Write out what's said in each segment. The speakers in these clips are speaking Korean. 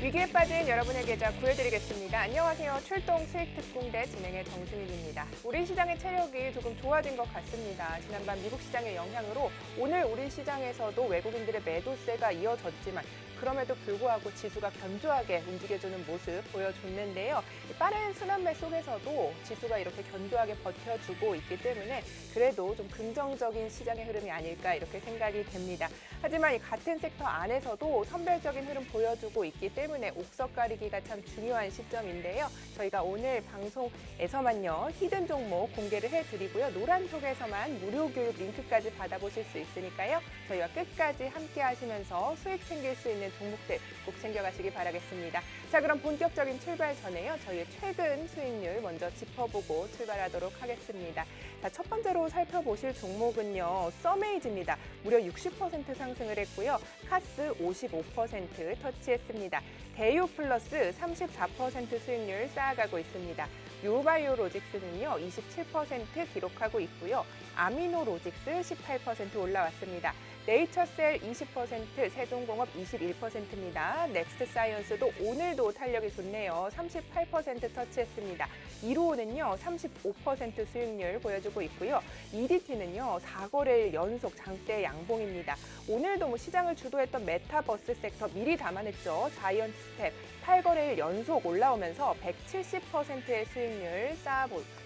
위기에 빠진 여러분의 계좌 구해드리겠습니다. 안녕하세요. 출동 수익특공대 진행의 정수민입니다. 우리 시장의 체력이 조금 좋아진 것 같습니다. 지난밤 미국 시장의 영향으로 오늘 우리 시장에서도 외국인들의 매도세가 이어졌지만 그럼에도 불구하고 지수가 견조하게 움직여주는 모습 보여줬는데요. 빠른 순환매 속에서도 지수가 이렇게 견조하게 버텨주고 있기 때문에 그래도 좀 긍정적인 시장의 흐름이 아닐까 이렇게 생각이 됩니다. 하지만 이 같은 섹터 안에서도 선별적인 흐름 보여주고 있기 때문에 옥석 가리기가 참 중요한 시점인데요. 저희가 오늘 방송에서만요. 히든 종목 공개를 해드리고요. 노란톡에서만 무료 교육 링크까지 받아보실 수 있으니까요. 저희와 끝까지 함께 하시면서 수익 챙길 수 있는 종목들 꼭 챙겨가시기 바라겠습니다. 자, 그럼 본격적인 출발 전에요. 저희의 최근 수익률 먼저 짚어보고 출발하도록 하겠습니다. 자, 첫 번째로 살펴보실 종목은요. 서메이즈입니다. 무려 60% 상승을 했고요. 카스 55% 터치했습니다. 대유 플러스 34% 수익률 쌓아가고 있습니다. 유바이오로직스는요 27% 기록하고 있고요. 아미노로직스 18% 올라왔습니다. 네이처셀 20%, 세종공업 21%입니다. 넥스트사이언스도 오늘도 탄력이 좋네요. 38% 터치했습니다. 이로우는요 35% 수익률 보여주고 있고요. EDT는요 4거래일 연속 장대 양봉입니다. 오늘도 시장을 주도했던 메타버스 섹터 미리 담아냈죠. 자이언트 스텝 8거래일 연속 올라오면서 170%의 수익률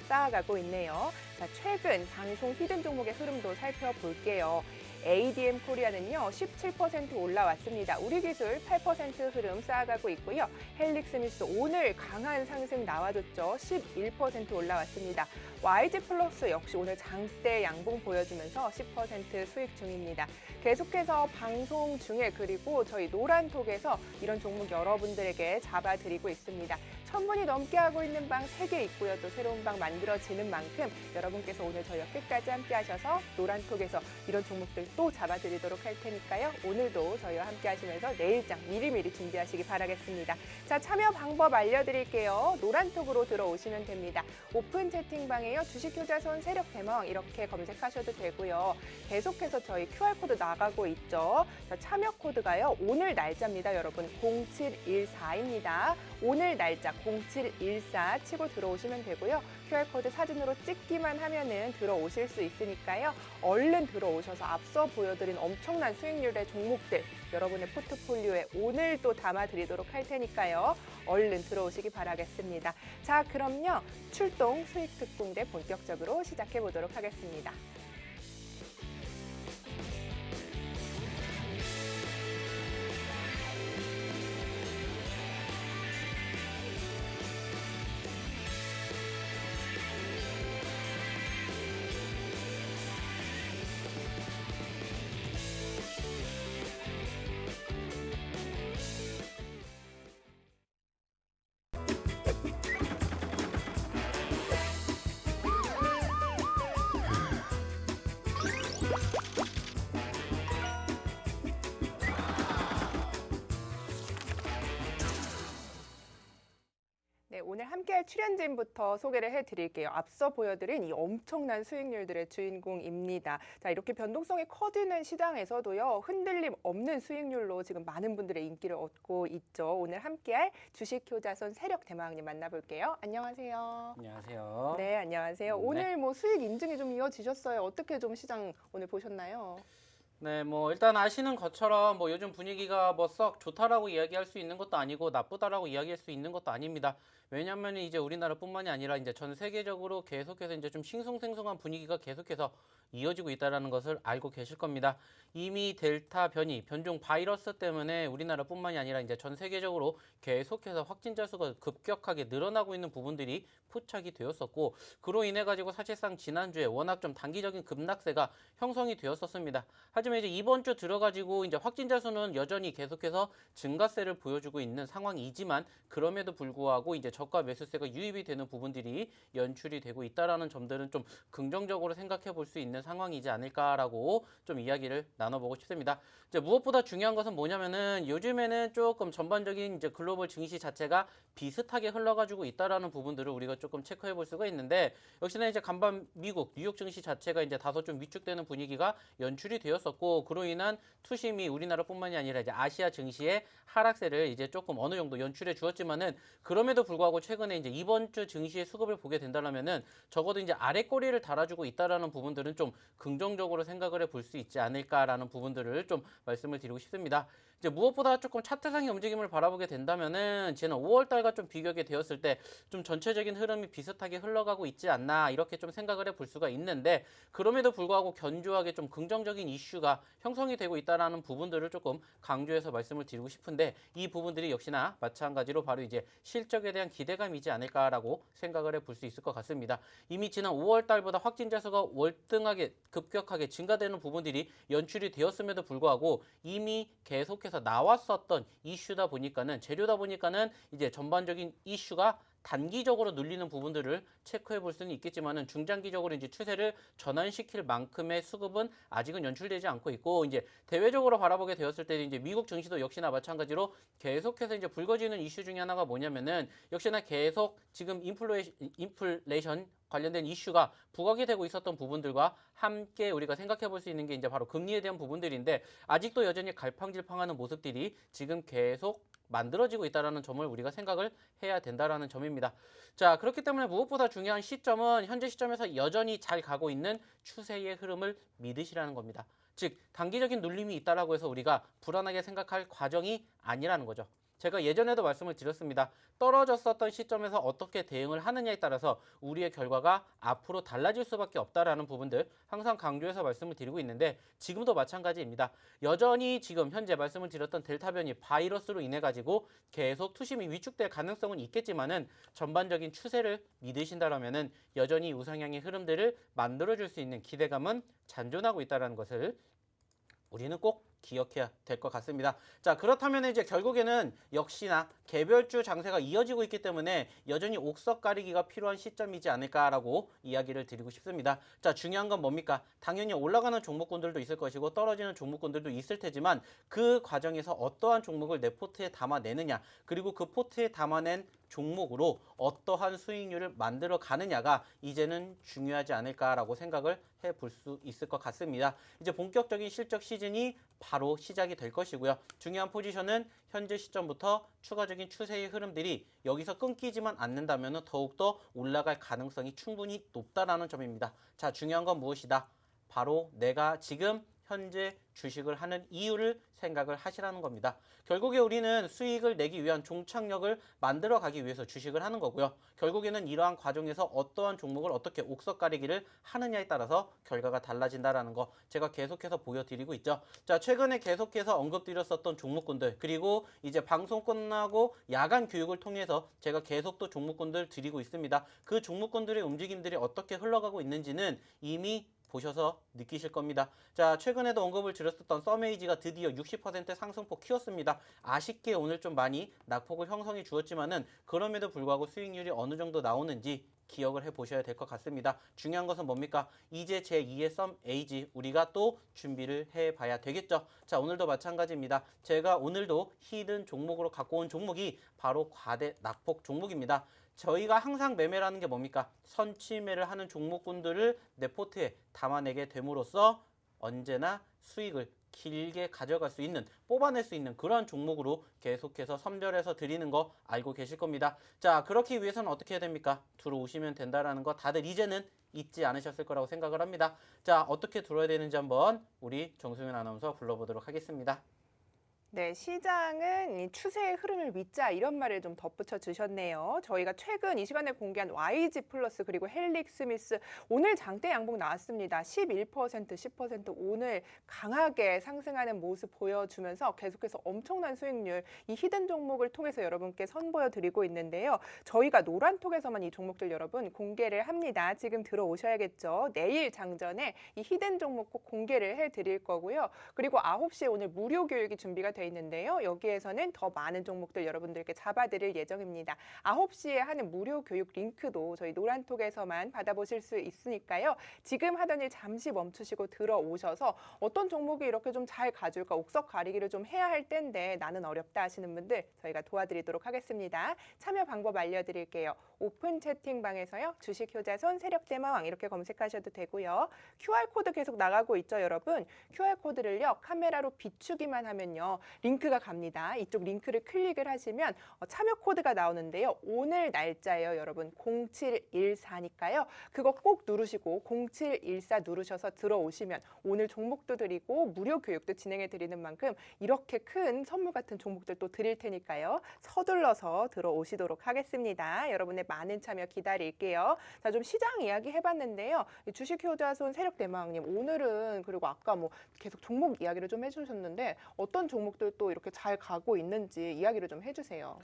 쌓아가고 있네요. 자, 최근 방송 히든 종목의 흐름도 살펴볼게요. ADM 코리아는요 17% 올라왔습니다. 우리기술 8% 흐름 쌓아가고 있고요. 헬릭스미스 오늘 강한 상승 나와줬죠. 11% 올라왔습니다. YG 플러스 역시 오늘 장대 양봉 보여주면서 10% 수익 중입니다. 계속해서 방송 중에 그리고 저희 노란톡에서 이런 종목 여러분들에게 잡아드리고 있습니다. 1000분이 넘게 하고 있는 방 3개 있고요. 또 새로운 방 만들어지는 만큼 여러분께서 오늘 저희와 끝까지 함께 하셔서 노란톡에서 이런 종목들 또 잡아드리도록 할 테니까요. 오늘도 저희와 함께 하시면서 내일장 미리미리 준비하시기 바라겠습니다. 자, 참여 방법 알려드릴게요. 노란톡으로 들어오시면 됩니다. 오픈 채팅방에요. 주식효자손 세력대망 이렇게 검색하셔도 되고요. 계속해서 저희 QR코드 나가고 있죠. 자, 참여 코드가요. 오늘 날짜입니다. 여러분 0714입니다. 오늘 날짜 0714 치고 들어오시면 되고요. QR코드 사진으로 찍기만 하면은 들어오실 수 있으니까요. 얼른 들어오셔서 앞서 보여드린 엄청난 수익률의 종목들 여러분의 포트폴리오에 오늘 또 담아드리도록 할 테니까요. 얼른 들어오시기 바라겠습니다. 자, 그럼요. 출동 수익특공대 본격적으로 시작해 보도록 하겠습니다. 네, 오늘 함께할 출연진부터 소개를 해드릴게요. 앞서 보여드린 이 엄청난 수익률들의 주인공입니다. 자, 이렇게 변동성이 커지는 시장에서도요. 흔들림 없는 수익률로 지금 많은 분들의 인기를 얻고 있죠. 오늘 함께할 주식효자손 세력대망님 만나볼게요. 안녕하세요. 안녕하세요. 네, 안녕하세요. 네. 오늘 수익 인증이 좀 이어지셨어요. 어떻게 좀 시장 오늘 보셨나요? 네, 일단 아시는 것처럼 요즘 분위기가 썩 좋다라고 이야기할 수 있는 것도 아니고 나쁘다라고 이야기할 수 있는 것도 아닙니다. 왜냐하면 이제 우리나라뿐만이 아니라 이제 전 세계적으로 계속해서 이제 좀 싱숭생숭한 분위기가 계속해서 이어지고 있다는 것을 알고 계실 겁니다. 이미 델타 변종 바이러스 때문에 우리나라뿐만이 아니라 이제 전 세계적으로 계속해서 확진자 수가 급격하게 늘어나고 있는 부분들이 포착이 되었었고, 그로 인해 가지고 사실상 지난주에 워낙 좀 단기적인 급락세가 형성이 되었었습니다. 하지만 이제 이번 주 들어가지고 이제 확진자 수는 여전히 계속해서 증가세를 보여주고 있는 상황이지만, 그럼에도 불구하고 이제 저가 매수세가 유입이 되는 부분들이 연출이 되고 있다라는 점들은 좀 긍정적으로 생각해 볼 수 있는 있는 상황이지 않을까라고 좀 이야기를 나눠보고 싶습니다. 이제 무엇보다 중요한 것은 뭐냐면은 요즘에는 조금 전반적인 이제 글로벌 증시 자체가 비슷하게 흘러가지고 있다라는 부분들을 우리가 조금 체크해 볼 수가 있는데, 역시나 이제 간밤 미국 뉴욕 증시 자체가 이제 다소 좀 위축되는 분위기가 연출이 되었었고, 그로 인한 투심이 우리나라뿐만이 아니라 이제 아시아 증시의 하락세를 이제 조금 어느 정도 연출해 주었지만은, 그럼에도 불구하고 최근에 이제 이번 주 증시의 수급을 보게 된다면은 적어도 이제 아래 꼬리를 달아주고 있다라는 부분들은 좀 긍정적으로 생각을 해 볼 수 있지 않을까라는 부분들을 좀 말씀을 드리고 싶습니다. 이제 무엇보다 조금 차트상의 움직임을 바라보게 된다면은 지난 5월 달과 좀 비교하게 되었을 때 좀 전체적인 흐름이 비슷하게 흘러가고 있지 않나 이렇게 좀 생각을 해 볼 수가 있는데, 그럼에도 불구하고 견조하게 좀 긍정적인 이슈가 형성이 되고 있다라는 부분들을 조금 강조해서 말씀을 드리고 싶은데, 이 부분들이 역시나 마찬가지로 바로 이제 실적에 대한 기대감이지 않을까라고 생각을 해 볼 수 있을 것 같습니다. 이미 지난 5월 달보다 확진자 수가 월등하게 급격하게 증가되는 부분들이 연출이 되었음에도 불구하고 이미 계속해서 나왔었던 이슈다 보니까는, 재료다 보니까는 이제 전반적인 이슈가 단기적으로 눌리는 부분들을 체크해 볼 수는 있겠지만은, 중장기적으로 이제 추세를 전환시킬 만큼의 수급은 아직은 연출되지 않고 있고, 이제 대외적으로 바라보게 되었을 때 이제 미국 증시도 역시나 마찬가지로 계속해서 이제 불거지는 이슈 중에 하나가 뭐냐면은, 역시나 계속 지금 인플레이션 관련된 이슈가 부각이 되고 있었던 부분들과 함께 우리가 생각해 볼 수 있는 게 이제 바로 금리에 대한 부분들인데, 아직도 여전히 갈팡질팡하는 모습들이 지금 계속 만들어지고 있다는 점을 우리가 생각을 해야 된다는 점입니다. 자, 그렇기 때문에 무엇보다 중요한 시점은 현재 시점에서 여전히 잘 가고 있는 추세의 흐름을 믿으시라는 겁니다. 즉, 단기적인 눌림이 있다라고 해서 우리가 불안하게 생각할 과정이 아니라는 거죠. 제가 예전에도 말씀을 드렸습니다. 떨어졌었던 시점에서 어떻게 대응을 하느냐에 따라서 우리의 결과가 앞으로 달라질 수밖에 없다라는 부분들 항상 강조해서 말씀을 드리고 있는데, 지금도 마찬가지입니다. 여전히 지금 현재 말씀을 드렸던 델타 변이 바이러스로 인해 가지고 계속 투심이 위축될 가능성은 있겠지만은, 전반적인 추세를 믿으신다라면은 여전히 우상향의 흐름들을 만들어줄 수 있는 기대감은 잔존하고 있다는 것을 우리는 꼭 기억해야 될 것 같습니다. 자, 그렇다면 이제 결국에는 역시나 개별주 장세가 이어지고 있기 때문에 여전히 옥석 가리기가 필요한 시점이지 않을까라고 이야기를 드리고 싶습니다. 자, 중요한 건 뭡니까? 당연히 올라가는 종목군들도 있을 것이고 떨어지는 종목군들도 있을 테지만, 그 과정에서 어떠한 종목을 내 포트에 담아내느냐, 그리고 그 포트에 담아낸 종목으로 어떠한 수익률을 만들어 가느냐가 이제는 중요하지 않을까라고 생각을 해 볼 수 있을 것 같습니다. 이제 본격적인 실적 시즌이 바로 시작이 될 것이고요. 중요한 포지션은 현재 시점부터 추가적인 추세의 흐름들이 여기서 끊기지만 않는다면 더욱더 올라갈 가능성이 충분히 높다라는 점입니다. 자, 중요한 건 무엇이다? 바로 내가 지금 현재 주식을 하는 이유를 생각을 하시라는 겁니다. 결국에 우리는 수익을 내기 위한 종착역을 만들어 가기 위해서 주식을 하는 거고요. 결국에는 이러한 과정에서 어떠한 종목을 어떻게 옥석 가리기를 하느냐에 따라서 결과가 달라진다라는 거 제가 계속해서 보여드리고 있죠. 자, 최근에 계속해서 언급드렸었던 종목군들, 그리고 이제 방송 끝나고 야간 교육을 통해서 제가 계속 또 종목군들 드리고 있습니다. 그 종목군들의 움직임들이 어떻게 흘러가고 있는지는 이미 보셔서 느끼실 겁니다. 자, 최근에도 언급을 드렸었던 썸에이지가 드디어 60% 상승폭 키웠습니다. 아쉽게 오늘 좀 많이 낙폭을 형성해 주었지만은, 그럼에도 불구하고 수익률이 어느 정도 나오는지 기억을 해 보셔야 될 것 같습니다. 중요한 것은 뭡니까? 이제 제2의 썸에이지 우리가 또 준비를 해 봐야 되겠죠. 자, 오늘도 마찬가지입니다. 제가 오늘도 히든 종목으로 갖고 온 종목이 바로 과대 낙폭 종목입니다. 저희가 항상 매매라는 게 뭡니까? 선취매를 하는 종목군들을 내 포트에 담아내게 됨으로써 언제나 수익을 길게 가져갈 수 있는, 뽑아낼 수 있는 그런 종목으로 계속해서 선별해서 드리는 거 알고 계실 겁니다. 자, 그렇기 위해서는 어떻게 해야 됩니까? 들어오시면 된다라는 거 다들 이제는 잊지 않으셨을 거라고 생각을 합니다. 자, 어떻게 들어야 되는지 한번 우리 정수민 아나운서 불러보도록 하겠습니다. 네, 시장은 이 추세의 흐름을 믿자, 이런 말을 좀 덧붙여 주셨네요. 저희가 최근 이 시간에 공개한 YG 플러스 그리고 헬릭 스미스 오늘 장대 양봉 나왔습니다. 11%, 10% 오늘 강하게 상승하는 모습 보여주면서 계속해서 엄청난 수익률, 이 히든 종목을 통해서 여러분께 선보여 드리고 있는데요. 저희가 노란톡에서만 이 종목들 여러분 공개를 합니다. 지금 들어오셔야겠죠. 내일 장전에 이 히든 종목 꼭 공개를 해 드릴 거고요. 그리고 9시에 오늘 무료 교육이 준비가 돼 돼 있는데요. 여기에서는 더 많은 종목들 여러분들께 잡아드릴 예정입니다. 9시에 하는 무료 교육 링크도 저희 노란톡에서만 받아보실 수 있으니까요. 지금 하던 일 잠시 멈추시고 들어오셔서 어떤 종목이 이렇게 좀 잘 가줄까, 옥석 가리기를 좀 해야 할 텐데 나는 어렵다 하시는 분들 저희가 도와드리도록 하겠습니다. 참여 방법 알려드릴게요. 오픈 채팅방에서요. 주식 효자손 세력대마왕 이렇게 검색하셔도 되고요. QR코드 계속 나가고 있죠, 여러분. QR코드를요. 카메라로 비추기만 하면요. 링크가 갑니다. 이쪽 링크를 클릭을 하시면 참여 코드가 나오는데요. 오늘 날짜예요, 여러분. 0714니까요. 그거 꼭 누르시고 0714 누르셔서 들어오시면 오늘 종목도 드리고 무료 교육도 진행해 드리는 만큼 이렇게 큰 선물 같은 종목들 또 드릴 테니까요. 서둘러서 들어오시도록 하겠습니다. 여러분의 많은 참여 기다릴게요. 자, 좀 시장 이야기 해봤는데요. 주식 효자손 세력대마왕님 오늘은 그리고 아까 뭐 계속 종목 이야기를 좀 해주셨는데 어떤 종목들 또 이렇게 잘 가고 있는지 이야기를 좀 해주세요.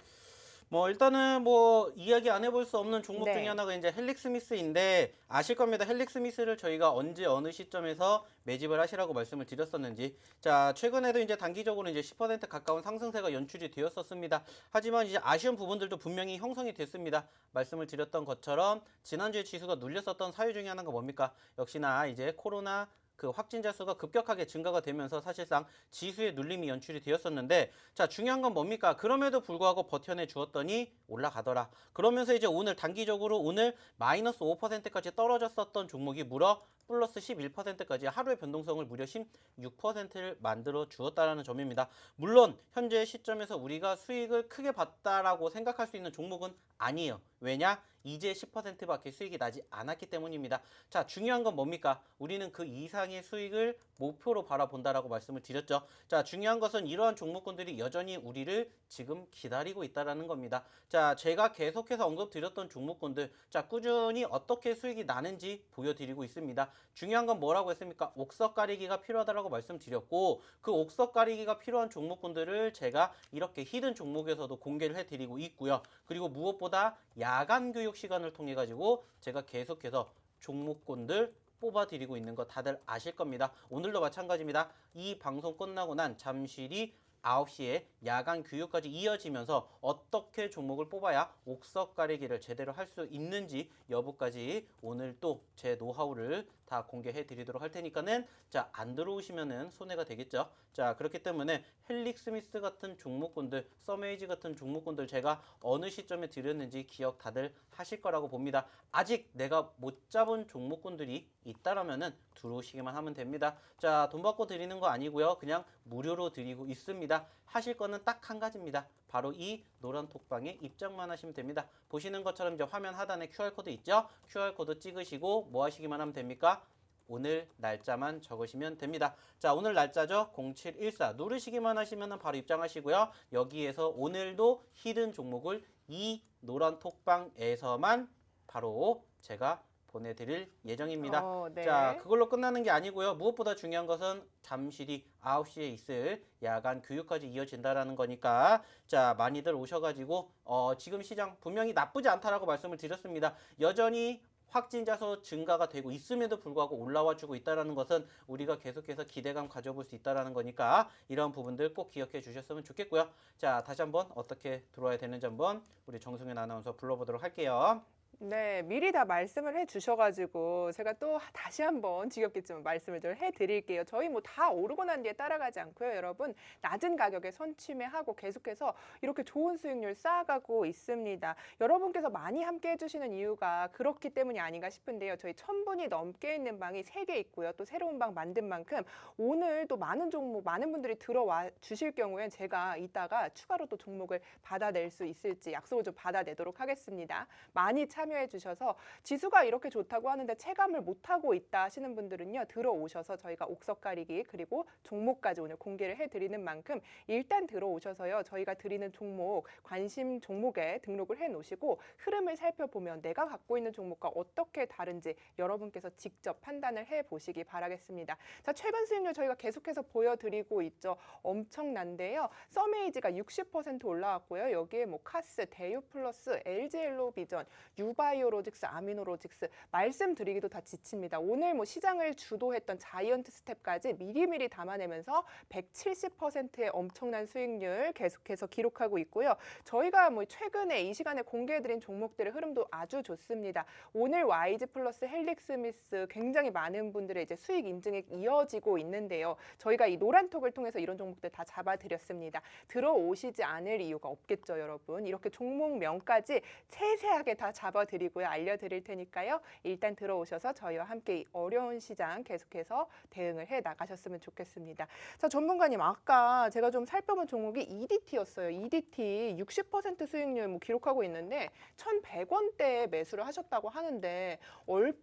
뭐 일단은 뭐 이야기 안 해볼 수 없는 종목 네. 중에 하나가 이제 헬릭스미스인데 아실 겁니다. 헬릭스미스를 저희가 언제 어느 시점에서 매집을 하시라고 말씀을 드렸었는지. 자, 최근에도 이제 단기적으로 이제 10% 가까운 상승세가 연출이 되었었습니다. 하지만 이제 아쉬운 부분들도 분명히 형성이 됐습니다. 말씀을 드렸던 것처럼 지난주에 지수가 눌렸었던 사유 중에 하나가 뭡니까? 역시나 이제 코로나 그 확진자 수가 급격하게 증가가 되면서 사실상 지수의 눌림이 연출이 되었었는데, 자, 중요한 건 뭡니까? 그럼에도 불구하고 버텨내 주었더니 올라가더라. 그러면서 이제 오늘 단기적으로 오늘 마이너스 5%까지 떨어졌었던 종목이 무려 플러스 11%까지 하루의 변동성을 무려 16%를 만들어 주었다라는 점입니다. 물론 현재 시점에서 우리가 수익을 크게 봤다라고 생각할 수 있는 종목은 아니에요. 왜냐? 이제 10%밖에 수익이 나지 않았기 때문입니다. 자, 중요한 건 뭡니까? 우리는 그 이상의 수익을 목표로 바라본다라고 말씀을 드렸죠. 자, 중요한 것은 이러한 종목군들이 여전히 우리를 지금 기다리고 있다라는 겁니다. 자, 제가 계속해서 언급드렸던 종목군들, 자, 꾸준히 어떻게 수익이 나는지 보여드리고 있습니다. 중요한 건 뭐라고 했습니까? 옥석 가리기가 필요하다라고 말씀드렸고, 그 옥석 가리기가 필요한 종목군들을 제가 이렇게 히든 종목에서도 공개를 해드리고 있고요. 그리고 무엇보다 야간 교육 시간을 통해 가지고 제가 계속해서 종목군들 뽑아드리고 있는 거 다들 아실 겁니다. 오늘도 마찬가지입니다. 이 방송 끝나고 난 잠시 뒤 9시에 야간 교육까지 이어지면서 어떻게 종목을 뽑아야 옥석 가리기를 제대로 할 수 있는지 여부까지 오늘 또 제 노하우를 다 공개해 드리도록 할 테니까는 자, 안 들어오시면은 손해가 되겠죠. 자, 그렇기 때문에 헬릭스미스 같은 종목군들, 서메이지 같은 종목군들 제가 어느 시점에 드렸는지 기억 다들 하실 거라고 봅니다. 아직 내가 못 잡은 종목군들이 있다라면은 들어오시기만 하면 됩니다. 자, 돈 받고 드리는 거 아니고요. 그냥 무료로 드리고 있습니다. 하실 거는 딱 한 가지입니다. 바로 이 노란 톡방에 입장만 하시면 됩니다. 보시는 것처럼 이제 화면 하단에 QR코드 있죠? QR코드 찍으시고 뭐 하시기만 하면 됩니까? 오늘 날짜만 적으시면 됩니다. 자, 오늘 날짜죠? 0714 누르시기만 하시면 바로 입장하시고요. 여기에서 오늘도 히든 종목을 이 노란 톡방에서만 바로 제가 보내드릴 예정입니다. 네. 자, 그걸로 끝나는 게 아니고요. 무엇보다 중요한 것은 잠시 뒤 9시에 있을 야간 교육까지 이어진다라는 거니까 자, 많이들 오셔가지고 지금 시장 분명히 나쁘지 않다라고 말씀을 드렸습니다. 여전히 확진자 수 증가가 되고 있음에도 불구하고 올라와 주고 있다는 것은 우리가 계속해서 기대감 가져볼 수 있다는 거니까 이런 부분들 꼭 기억해 주셨으면 좋겠고요. 자, 다시 한번 어떻게 들어와야 되는지 한번 우리 정승현 아나운서 불러보도록 할게요. 네, 미리 다 말씀을 해주셔가지고 제가 또 다시 한번 지겹겠지만 말씀을 좀 해드릴게요. 저희 뭐 다 오르고 난 뒤에 따라가지 않고요, 여러분. 낮은 가격에 선취매하고 계속해서 이렇게 좋은 수익률 쌓아가고 있습니다. 여러분께서 많이 함께 해주시는 이유가 그렇기 때문이 아닌가 싶은데요. 저희 1000분이 넘게 있는 방이 3개 있고요. 또 새로운 방 만든 만큼 오늘 또 많은 종목, 많은 분들이 들어와 주실 경우엔 제가 이따가 추가로 또 종목을 받아낼 수 있을지 약속을 좀 받아내도록 하겠습니다. 많이 참여해 주셔서 지수가 이렇게 좋다고 하는데 체감을 못하고 있다 하시는 분들은요. 들어오셔서 저희가 옥석 가리기 그리고 종목까지 오늘 공개를 해드리는 만큼 일단 들어오셔서요. 저희가 드리는 종목, 관심 종목에 등록을 해놓으시고 흐름을 살펴보면 내가 갖고 있는 종목과 어떻게 다른지 여러분께서 직접 판단을 해보시기 바라겠습니다. 자, 최근 수익률 저희가 계속해서 보여드리고 있죠. 엄청난데요. 서메이지가 60% 올라왔고요. 여기에 뭐 카스, 대유플러스, LG엘로비전, 두바이오로직스, 아미노로직스 말씀드리기도 다 지칩니다. 오늘 뭐 시장을 주도했던 자이언트 스텝까지 미리미리 담아내면서 170%의 엄청난 수익률 계속해서 기록하고 있고요. 저희가 뭐 최근에 이 시간에 공개해드린 종목들의 흐름도 아주 좋습니다. 오늘 YG 플러스, 헬릭스미스 굉장히 많은 분들의 이제 수익 인증이 이어지고 있는데요. 저희가 이 노란톡을 통해서 이런 종목들 다 잡아드렸습니다. 들어오시지 않을 이유가 없겠죠, 여러분. 이렇게 종목명까지 세세하게 다 잡아드리고요. 알려드릴 테니까요. 일단 들어오셔서 저희와 함께 이 어려운 시장 계속해서 대응을 해 나가셨으면 좋겠습니다. 자, 전문가님, 아까 제가 좀 살펴본 종목이 EDT였어요. EDT 60% 수익률 뭐 기록하고 있는데 1,100원대에 매수를 하셨다고 하는데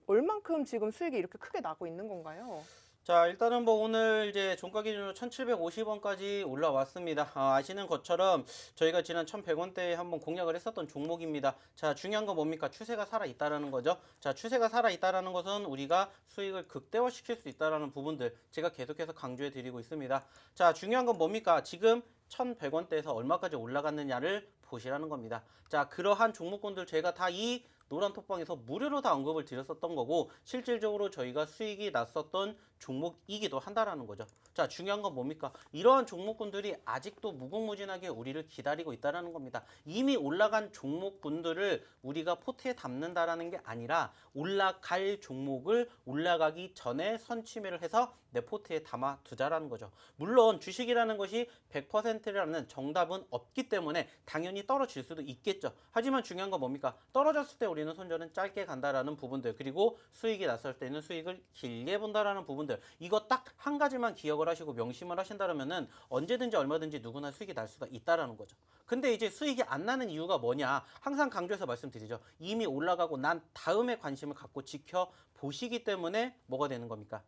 얼만큼 지금 수익이 이렇게 크게 나고 있는 건가요? 자, 일단은 뭐 오늘 이제 종가 기준으로 1,750원까지 올라왔습니다. 아시는 것처럼 저희가 지난 1,100원대에 한번 공략을 했었던 종목입니다. 자, 중요한 건 뭡니까? 추세가 살아있다라는 거죠. 자, 추세가 살아있다라는 것은 우리가 수익을 극대화시킬 수 있다라는 부분들 제가 계속해서 강조해 드리고 있습니다. 자, 중요한 건 뭡니까? 지금 1,100원대에서 얼마까지 올라갔느냐를 보시라는 겁니다. 자, 그러한 종목군들 제가 다 이 노란 톡방에서 무료로 다 언급을 드렸었던 거고 실질적으로 저희가 수익이 났었던 종목이기도 한다라는 거죠. 자, 중요한 건 뭡니까? 이러한 종목군들이 아직도 무궁무진하게 우리를 기다리고 있다라는 겁니다. 이미 올라간 종목군들을 우리가 포트에 담는다라는 게 아니라 올라갈 종목을 올라가기 전에 선취매를 해서 내 포트에 담아 두자라는 거죠. 물론 주식이라는 것이 100%라는 정답은 없기 때문에 당연히 떨어질 수도 있겠죠. 하지만 중요한 건 뭡니까? 떨어졌을 때 우리는 손절은 짧게 간다라는 부분들, 그리고 수익이 났을 때는 수익을 길게 본다라는 부분들, 이거 딱 한 가지만 기억을 하시고 명심을 하신다면은 언제든지 얼마든지 누구나 수익이 날 수가 있다라는 거죠. 근데 이제 수익이 안 나는 이유가 뭐냐? 항상 강조해서 말씀드리죠. 이미 올라가고 난 다음에 관심을 갖고 지켜보시기 때문에 뭐가 되는 겁니까?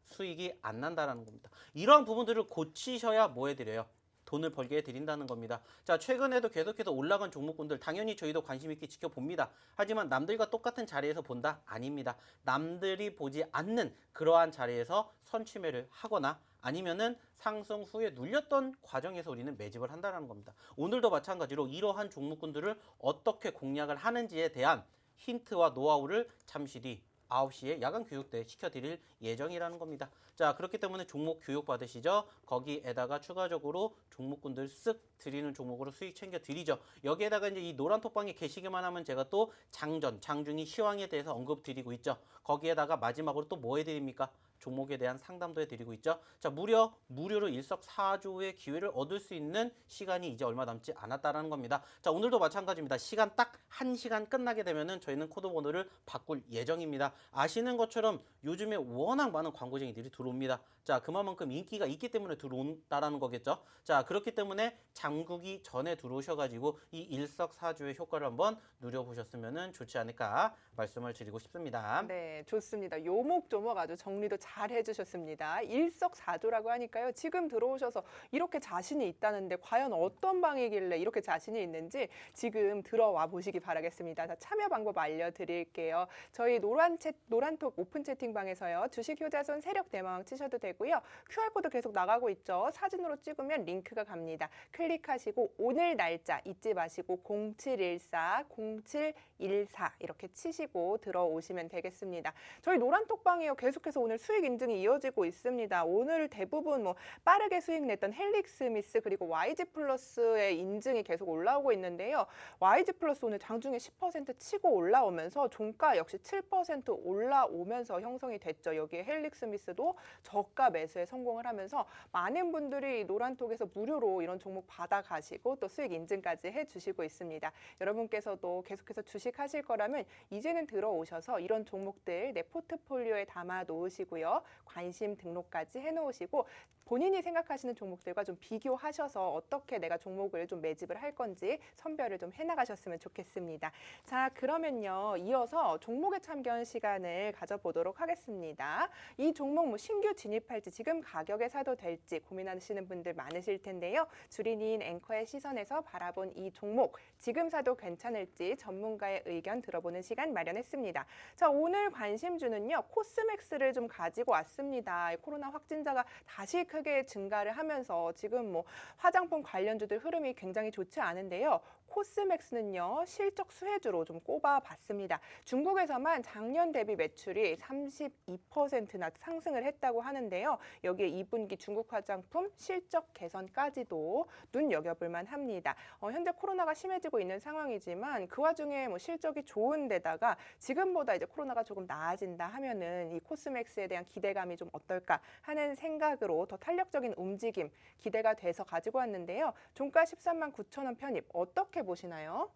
수익이 안 난다라는 겁니다. 이러한 부분들을 고치셔야 뭐 해드려요? 돈을 벌게 해드린다는 겁니다. 자, 최근에도 계속해서 올라간 종목군들 당연히 저희도 관심 있게 지켜봅니다. 하지만 남들과 똑같은 자리에서 본다? 아닙니다. 남들이 보지 않는 그러한 자리에서 선취매를 하거나 아니면은 상승 후에 눌렸던 과정에서 우리는 매집을 한다는 겁니다. 오늘도 마찬가지로 이러한 종목군들을 어떻게 공략을 하는지에 대한 힌트와 노하우를 잠시 뒤 9시에 야간 교육 때 시켜드릴 예정이라는 겁니다. 자, 그렇기 때문에 종목 교육 받으시죠. 거기에다가 추가적으로 종목군들 쓱 드리는 종목으로 수익 챙겨 드리죠. 여기에다가 이제 이 노란 톡방에 계시기만 하면 제가 또 장전, 장중이 시황에 대해서 언급 드리고 있죠. 거기에다가 마지막으로 또 뭐 해드립니까? 종목에 대한 상담도 해드리고 있죠. 자, 무료로 일석사조의 기회를 얻을 수 있는 시간이 이제 얼마 남지 않았다라는 겁니다. 자, 오늘도 마찬가지입니다. 시간 딱 1시간 끝나게 되면은 저희는 코드 번호를 바꿀 예정입니다. 아시는 것처럼 요즘에 워낙 많은 광고쟁이들이 들어옵니다. 자, 그만큼 인기가 있기 때문에 들어온다라는 거겠죠. 자, 그렇기 때문에 잠그기 전에 들어오셔가지고 이 일석사조의 효과를 한번 누려보셨으면 좋지 않을까 말씀을 드리고 싶습니다. 네, 좋습니다. 요목조목 아주 정리도 잘 해주셨습니다. 일석사조라고 하니까요. 지금 들어오셔서 이렇게 자신이 있다는데 과연 어떤 방이길래 이렇게 자신이 있는지 지금 들어와 보시기 바라겠습니다. 자, 참여 방법 알려드릴게요. 저희 노란톡 오픈 채팅방에서요. 주식 효자손 세력 대마왕 치셔도 되고요. QR코드 계속 나가고 있죠. 사진으로 찍으면 링크가 갑니다. 클릭하시고 오늘 날짜 잊지 마시고 0714, 0714 이렇게 치시고 들어오시면 되겠습니다. 저희 노란톡방이요. 계속해서 오늘 수익 인증이 이어지고 있습니다. 오늘 대부분 뭐 빠르게 수익 냈던 헬릭스미스 그리고 YG 플러스의 인증이 계속 올라오고 있는데요. YG 플러스 오늘 장중에 10% 치고 올라오면서 종가 역시 7% 올라오면서 형성이 됐죠. 여기에 헬릭스미스도 저가 매수에 성공을 하면서 많은 분들이 노란톡에서 무료로 이런 종목 받아가시고 또 수익 인증까지 해주시고 있습니다. 여러분께서도 계속해서 주식 하실 거라면 이제는 들어오셔서 이런 종목들 내 포트폴리오에 담아 놓으시고요. 관심 등록까지 해놓으시고 본인이 생각하시는 종목들과 좀 비교하셔서 어떻게 내가 종목을 좀 매집을 할 건지 선별을 좀 해나가셨으면 좋겠습니다. 자, 그러면요. 이어서 종목에 참견 시간을 가져보도록 하겠습니다. 이 종목 뭐 신규 진입할지 지금 가격에 사도 될지 고민하시는 분들 많으실 텐데요. 주린이인 앵커의 시선에서 바라본 이 종목 지금 사도 괜찮을지 전문가의 의견 들어보는 시간 마련했습니다. 자, 오늘 관심주는요. 코스맥스를 좀 가지고 왔습니다. 코로나 확진자가 다시 크게 증가를 하면서 지금 뭐 화장품 관련주들 흐름이 굉장히 좋지 않은데요. 코스맥스는요, 실적 수혜주로 좀 꼽아봤습니다. 중국에서만 작년 대비 매출이 32%나 상승을 했다고 하는데요. 여기에 2분기 중국 화장품 실적 개선까지도 눈여겨볼만 합니다. 현재 코로나가 심해지고 있는 상황이지만 그 와중에 뭐 실적이 좋은 데다가 지금보다 이제 코로나가 조금 나아진다 하면은 이 코스맥스에 대한 기대감이 좀 어떨까 하는 생각으로 더 탄력적인 움직임 기대가 돼서 가지고 왔는데요. 종가 13만 9천 원 편입 어떻게 보시나요?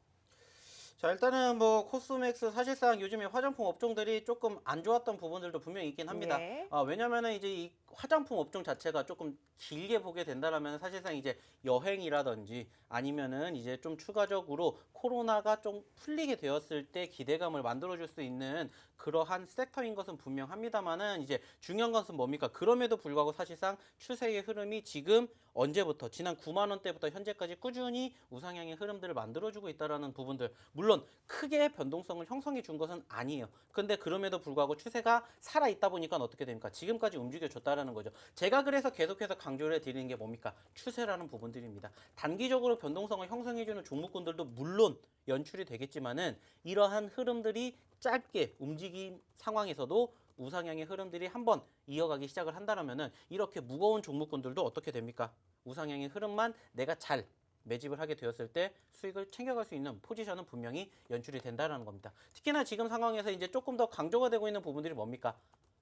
자, 일단은 뭐 코스맥스 사실상 요즘에 화장품 업종들이 조금 안 좋았던 부분들도 분명히 있긴 합니다. 네. 왜냐면은 이제 이 화장품 업종 자체가 조금 길게 보게 된다라면 사실상 이제 여행이라든지 아니면은 이제 좀 추가적으로 코로나가 좀 풀리게 되었을 때 기대감을 만들어줄 수 있는 그러한 섹터인 것은 분명합니다만은 이제 중요한 것은 뭡니까? 그럼에도 불구하고 사실상 추세의 흐름이 지금 언제부터 지난 9만 원대부터 현재까지 꾸준히 우상향의 흐름들을 만들어주고 있다라는 부분들 물론 크게 변동성을 형성해 준 것은 아니에요. 근데 그럼에도 불구하고 추세가 살아 있다 보니까 어떻게 됩니까? 지금까지 움직여 줬다라는 거죠. 제가 그래서 계속해서 강조를 해드리는 게 뭡니까? 추세라는 부분들입니다. 단기적으로 변동성을 형성해 주는 종목군들도 물론 연출이 되겠지만은 이러한 흐름들이 짧게 움직임 상황에서도 우상향의 흐름들이 한번 이어가기 시작을 한다면은 이렇게 무거운 종목군들도 어떻게 됩니까? 우상향의 흐름만 내가 잘 매집을 하게 되었을 때 수익을 챙겨갈 수 있는 포지션은 분명히 연출이 된다라는 겁니다. 특히나 지금 상황에서 이제 조금 더 강조가 되고 있는 부분들이 뭡니까?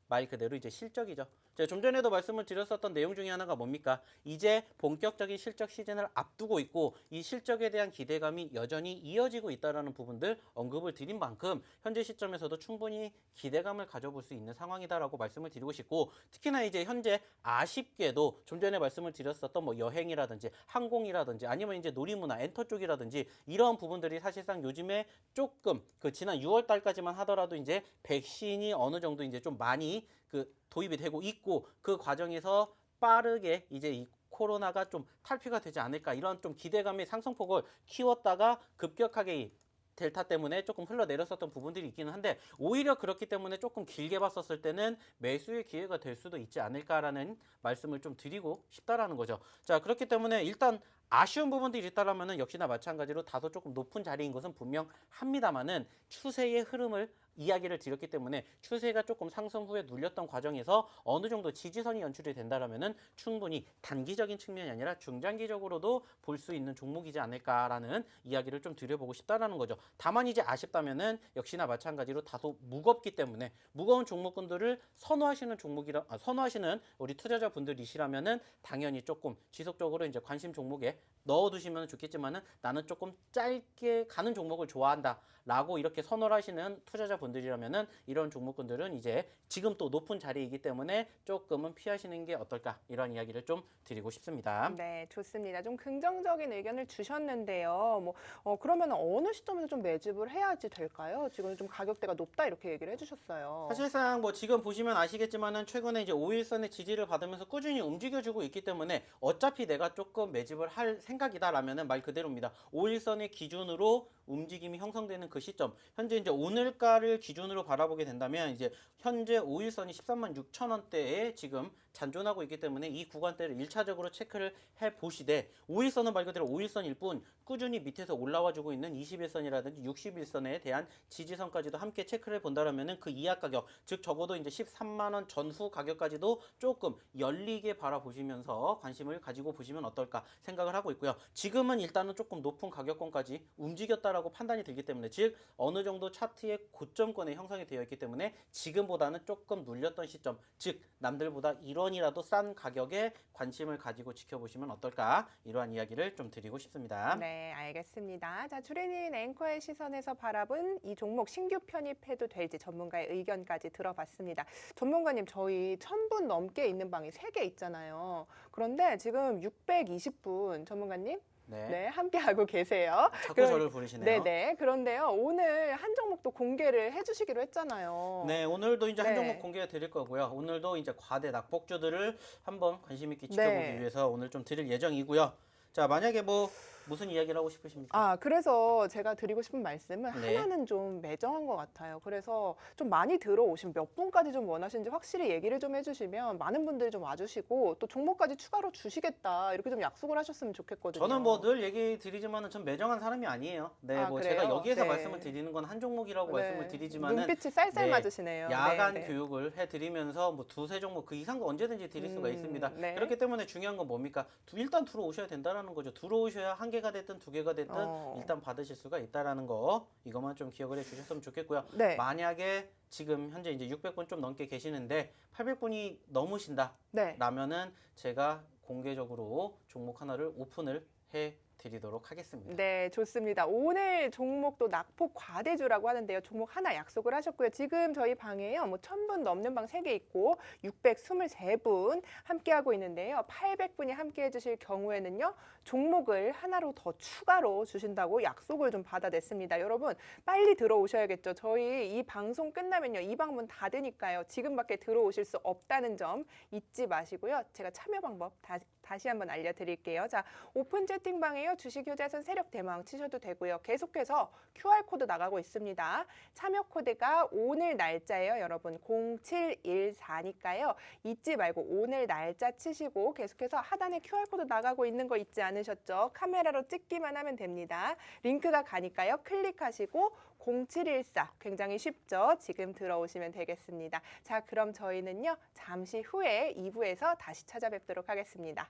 말 그대로 이제 실적이죠. 제가 좀 전에도 말씀을 드렸었던 내용 중에 하나가 뭡니까? 이제 본격적인 실적 시즌을 앞두고 있고 이 실적에 대한 기대감이 여전히 이어지고 있다는 부분들 언급을 드린 만큼 현재 시점에서도 충분히 기대감을 가져볼 수 있는 상황이다라고 말씀을 드리고 싶고 특히나 이제 현재 아쉽게도 좀 전에 말씀을 드렸었던 뭐 여행이라든지 항공이라든지 아니면 이제 놀이문화, 엔터 쪽이라든지 이런 부분들이 사실상 요즘에 조금 그 지난 6월 달까지만 하더라도 이제 백신이 어느 정도 이제 좀 많이 그 도입이 되고 있고 그 과정에서 빠르게 이제 이 코로나가 좀 탈피가 되지 않을까 이런 좀 기대감의 상승폭을 키웠다가 급격하게 이 델타 때문에 조금 흘러내렸었던 부분들이 있기는 한데 오히려 그렇기 때문에 조금 길게 봤었을 때는 매수의 기회가 될 수도 있지 않을까라는 말씀을 좀 드리고 싶다라는 거죠. 자, 그렇기 때문에 일단 아쉬운 부분들이 있다라면은 역시나 마찬가지로 다소 조금 높은 자리인 것은 분명합니다만은 추세의 흐름을 이야기를 드렸기 때문에 추세가 조금 상승 후에 눌렸던 과정에서 어느 정도 지지선이 연출이 된다라면은 충분히 단기적인 측면이 아니라 중장기적으로도 볼 수 있는 종목이지 않을까라는 이야기를 좀 드려보고 싶다라는 거죠. 다만 이제 아쉽다면은 역시나 마찬가지로 다소 무겁기 때문에 무거운 종목군들을 선호하시는 우리 투자자분들이시라면은 당연히 조금 지속적으로 이제 관심 종목에 넣어두시면 좋겠지만은 나는 조금 짧게 가는 종목을 좋아한다라고 이렇게 선호를 하시는 투자자분들이라면은 이런 종목군들은 이제 지금 또 높은 자리이기 때문에 조금은 피하시는 게 어떨까 이런 이야기를 좀 드리고 싶습니다. 네, 좋습니다. 좀 긍정적인 의견을 주셨는데요. 그러면 어느 시점에서 좀 매집을 해야지 될까요? 지금 좀 가격대가 높다 이렇게 얘기를 해주셨어요. 사실상 뭐 지금 보시면 아시겠지만은 최근에 이제 5일선의 지지를 받으면서 꾸준히 움직여주고 있기 때문에 어차피 내가 조금 매집을 할 생각이다라면은 말 그대로입니다. 5일선의 기준으로 움직임이 형성되는 그 시점, 현재 이제 오늘가를 기준으로 바라보게 된다면 이제 현재 5일선이 13만 6천 원대에 지금 잔존하고 있기 때문에 이 구간대를 1차적으로 체크를 해 보시되 5일선은 말 그대로 5일선일 뿐 꾸준히 밑에서 올라와 주고 있는 21선이라든지 61선에 대한 지지선까지도 함께 체크를 해 본다라면은 그 이하 가격, 즉 적어도 이제 13만 원 전후 가격까지도 조금 열리게 바라보시면서 관심을 가지고 보시면 어떨까 생각을 하고 있고요. 지금은 일단은 조금 높은 가격권까지 움직였다라고 판단이 들기 때문에 즉 어느 정도 차트의 고점권에 형성이 되어 있기 때문에 지금보다는 조금 눌렸던 시점, 즉 남들보다 1원이라도 싼 가격에 관심을 가지고 지켜보시면 어떨까 이러한 이야기를 좀 드리고 싶습니다. 네, 알겠습니다. 자, 주린인 앵커의 시선에서 바라본 이 종목 신규 편입해도 될지 전문가의 의견까지 들어봤습니다. 전문가님, 저희 1000분 넘게 있는 방이 3개 있잖아요. 그런데 지금 620분 전문가님 네, 함께하고 계세요. 자꾸 저를 부르시네요. 네네. 그런데요, 오늘 한 종목도 공개를 해주시기로 했잖아요. 네, 오늘도 이제 한 네. 종목 공개해 드릴 거고요. 오늘도 이제 과대 낙폭주들을 한번 관심 있게 지켜보기 네. 위해서 오늘 좀 드릴 예정이고요. 자, 만약에 뭐 무슨 이야기를 하고 싶으십니까? 그래서 제가 드리고 싶은 말씀은 네. 하나는 좀 매정한 것 같아요. 그래서 좀 많이 들어오시면 몇 분까지 좀 원하시는지 확실히 얘기를 좀 해주시면 많은 분들이 좀 와주시고 또 종목까지 추가로 주시겠다 이렇게 좀 약속을 하셨으면 좋겠거든요. 저는 뭐 늘 얘기 드리지만은 전 매정한 사람이 아니에요. 네, 뭐 제가 그래요? 여기에서 네. 말씀을 드리는 건 한 종목이라고 네. 말씀을 드리지만은 눈빛이 쌀쌀 네, 맞으시네요. 야간 네, 네. 교육을 해드리면서 뭐 두세 종목 그 이상도 언제든지 드릴 수가 있습니다. 네. 그렇기 때문에 중요한 건 뭡니까? 일단 들어오셔야 된다라는 거죠. 들어오셔야 한 개가 됐든 두 개가 됐든 일단 받으실 수가 있다라는 거 이것만 좀 기억을 해주셨으면 좋겠고요. 네. 만약에 지금 현재 이제 600분 좀 넘게 계시는데 800분이 넘으신다. 네. 라면은 제가 공개적으로 종목 하나를 오픈을 해 드리도록 하겠습니다. 네, 좋습니다. 오늘 종목도 낙폭 과대주라고 하는데요. 종목 하나 약속을 하셨고요. 지금 저희 방에요. 뭐 1000분 넘는 방 3개 있고 623분 함께하고 있는데요. 800분이 함께해 주실 경우에는요. 종목을 하나로 더 추가로 주신다고 약속을 좀 받아냈습니다. 여러분 빨리 들어오셔야겠죠. 저희 이 방송 끝나면요. 이 방문 닫으니까요. 지금밖에 들어오실 수 없다는 점 잊지 마시고요. 제가 참여 방법 다시 한번 알려드릴게요. 자, 오픈 채팅방에요. 주식효자선 세력 대망 치셔도 되고요. 계속해서 QR코드 나가고 있습니다. 참여 코드가 오늘 날짜예요. 여러분 0714니까요. 잊지 말고 오늘 날짜 치시고 계속해서 하단에 QR코드 나가고 있는 거 잊지 않으셨죠? 카메라로 찍기만 하면 됩니다. 링크가 가니까요. 클릭하시고 0714 굉장히 쉽죠? 지금 들어오시면 되겠습니다. 자, 그럼 저희는요. 잠시 후에 2부에서 다시 찾아뵙도록 하겠습니다.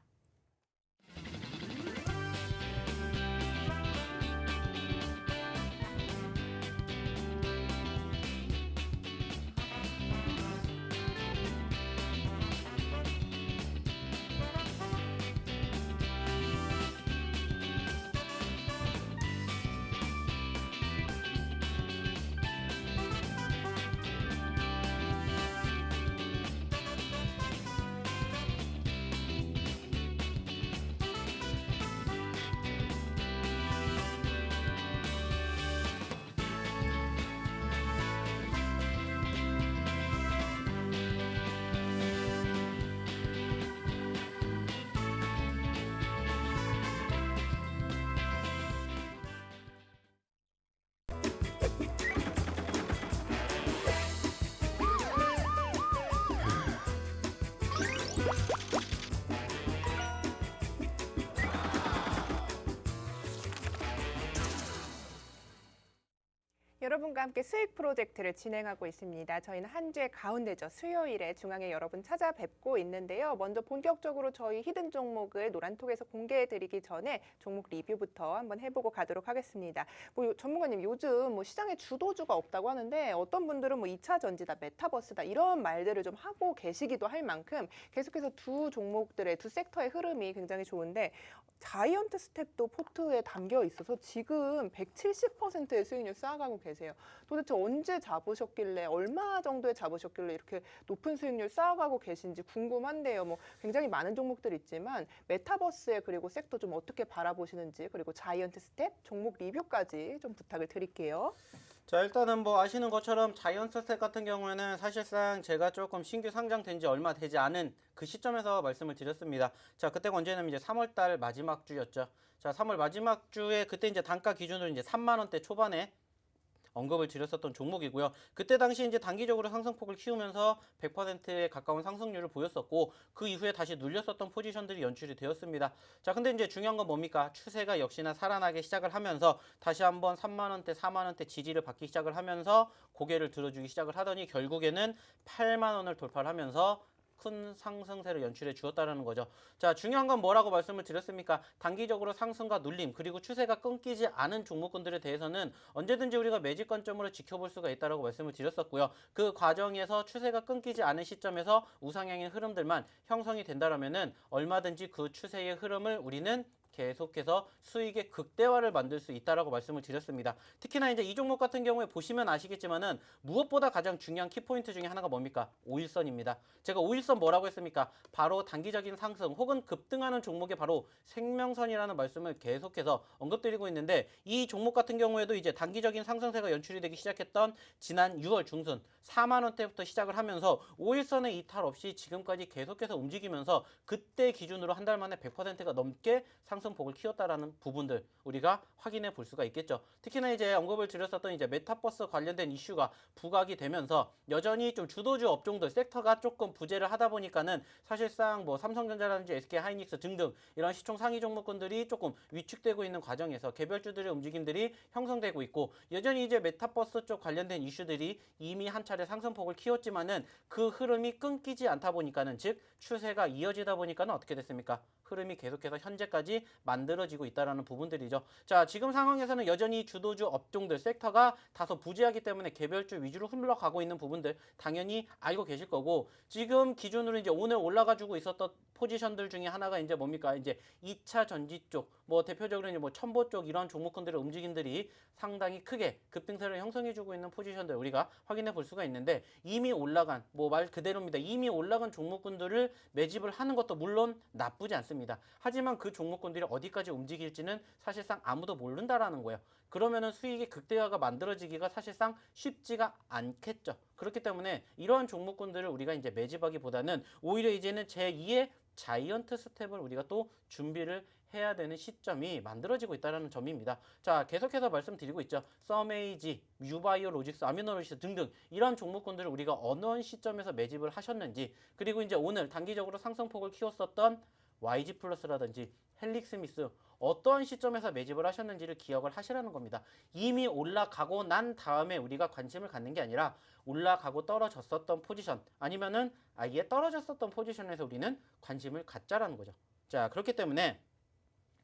여러분과 함께 수익 프로젝트를 진행하고 있습니다. 저희는 한 주의 가운데죠. 수요일에 중앙에 여러분 찾아뵙고 있는데요. 먼저 본격적으로 저희 히든 종목을 노란톡에서 공개해드리기 전에 종목 리뷰부터 한번 해보고 가도록 하겠습니다. 전문가님 요즘 시장에 주도주가 없다고 하는데 어떤 분들은 2차 전지다, 메타버스다 이런 말들을 좀 하고 계시기도 할 만큼 계속해서 두 종목들의 두 섹터의 흐름이 굉장히 좋은데 자이언트 스텝도 포트에 담겨 있어서 지금 170%의 수익률 쌓아가고 계세요. 도대체 언제 잡으셨길래 얼마 정도에 잡으셨길래 이렇게 높은 수익률 쌓아가고 계신지 궁금한데요. 굉장히 많은 종목들 있지만 메타버스에 그리고 섹터 좀 어떻게 바라보시는지 그리고 자이언트 스텝 종목 리뷰까지 좀 부탁을 드릴게요. 자, 일단은 아시는 것처럼 자이언트 스텝 같은 경우에는 사실상 제가 조금 신규 상장된 지 얼마 되지 않은 그 시점에서 말씀을 드렸습니다. 자, 그때가 언제냐면 이제 3월달 마지막 주였죠. 자, 3월 마지막 주에 그때 이제 단가 기준으로 이제 3만 원대 초반에 언급을 드렸었던 종목이고요. 그때 당시 이제 단기적으로 상승폭을 키우면서 100%에 가까운 상승률을 보였었고 그 이후에 다시 눌렸었던 포지션들이 연출이 되었습니다. 자, 근데 이제 중요한 건 뭡니까? 추세가 역시나 살아나기 시작을 하면서 다시 한번 3만 원대, 4만 원대 지지를 받기 시작을 하면서 고개를 들어주기 시작을 하더니 결국에는 8만 원을 돌파를 하면서 큰 상승세를 연출해 주었다는 거죠. 자, 중요한 건 뭐라고 말씀을 드렸습니까? 단기적으로 상승과 눌림 그리고 추세가 끊기지 않은 종목군들에 대해서는 언제든지 우리가 매집 관점으로 지켜볼 수가 있다고 말씀을 드렸었고요. 그 과정에서 추세가 끊기지 않은 시점에서 우상향의 흐름들만 형성이 된다면은 얼마든지 그 추세의 흐름을 우리는 계속해서 수익의 극대화를 만들 수 있다라고 말씀을 드렸습니다. 특히나 이제 이 종목 같은 경우에 보시면 아시겠지만은 무엇보다 가장 중요한 키포인트 중에 하나가 뭡니까? 5일선입니다. 제가 5일선 뭐라고 했습니까? 바로 단기적인 상승 혹은 급등하는 종목의 바로 생명선이라는 말씀을 계속해서 언급드리고 있는데 이 종목 같은 경우에도 이제 단기적인 상승세가 연출이 되기 시작했던 지난 6월 중순 4만 원대부터 시작을 하면서 5일선의 이탈 없이 지금까지 계속해서 움직이면서 그때 기준으로 한 달 만에 100%가 넘게 상승 상승폭을 키웠다라는 부분들 우리가 확인해 볼 수가 있겠죠. 특히나 이제 언급을 드렸었던 이제 메타버스 관련된 이슈가 부각이 되면서 여전히 좀 주도주 업종들 섹터가 조금 부재를 하다 보니까는 사실상 뭐 삼성전자라든지 SK하이닉스 등등 이런 시총 상위 종목군들이 조금 위축되고 있는 과정에서 개별주들의 움직임들이 형성되고 있고, 여전히 이제 메타버스 쪽 관련된 이슈들이 이미 한 차례 상승폭을 키웠지만은 그 흐름이 끊기지 않다 보니까는, 즉 추세가 이어지다 보니까는 어떻게 됐습니까? 흐름이 계속해서 현재까지 만들어지고 있다라는 부분들이죠. 자, 지금 상황에서는 여전히 주도주 업종들 섹터가 다소 부재하기 때문에 개별주 위주로 흘러가고 있는 부분들 당연히 알고 계실 거고, 지금 기준으로 이제 오늘 올라가지고 있었던 포지션들 중에 하나가 이제 뭡니까? 이제 2차 전지 쪽, 뭐 대표적으로 이제 뭐 첨보 쪽 이런 종목군들의 움직임들이 상당히 크게 급등세를 형성해주고 있는 포지션들 우리가 확인해 볼 수가 있는데, 이미 올라간 뭐 말 그대로입니다. 이미 올라간 종목군들을 매집을 하는 것도 물론 나쁘지 않습니다. 하지만 그 종목군들이 어디까지 움직일지는 사실상 아무도 모른다라는 거예요. 그러면은 수익의 극대화가 만들어지기가 사실상 쉽지가 않겠죠. 그렇기 때문에 이러한 종목군들을 우리가 이제 매집하기보다는 오히려 이제는 제2의 자이언트 스텝을 우리가 또 준비를 해야 되는 시점이 만들어지고 있다는 점입니다. 자, 계속해서 말씀드리고 있죠. 서메이지, 유바이오 로직스, 아미노로직스 등등 이런 종목군들을 우리가 어느 시점에서 매집을 하셨는지, 그리고 이제 오늘 단기적으로 상승폭을 키웠었던 YG 플러스라든지 헬릭스미스 어떠한 시점에서 매집을 하셨는지를 기억을 하시라는 겁니다. 이미 올라가고 난 다음에 우리가 관심을 갖는 게 아니라 올라가고 떨어졌었던 포지션, 아니면은 아예 떨어졌었던 포지션에서 우리는 관심을 갖자라는 거죠. 자, 그렇기 때문에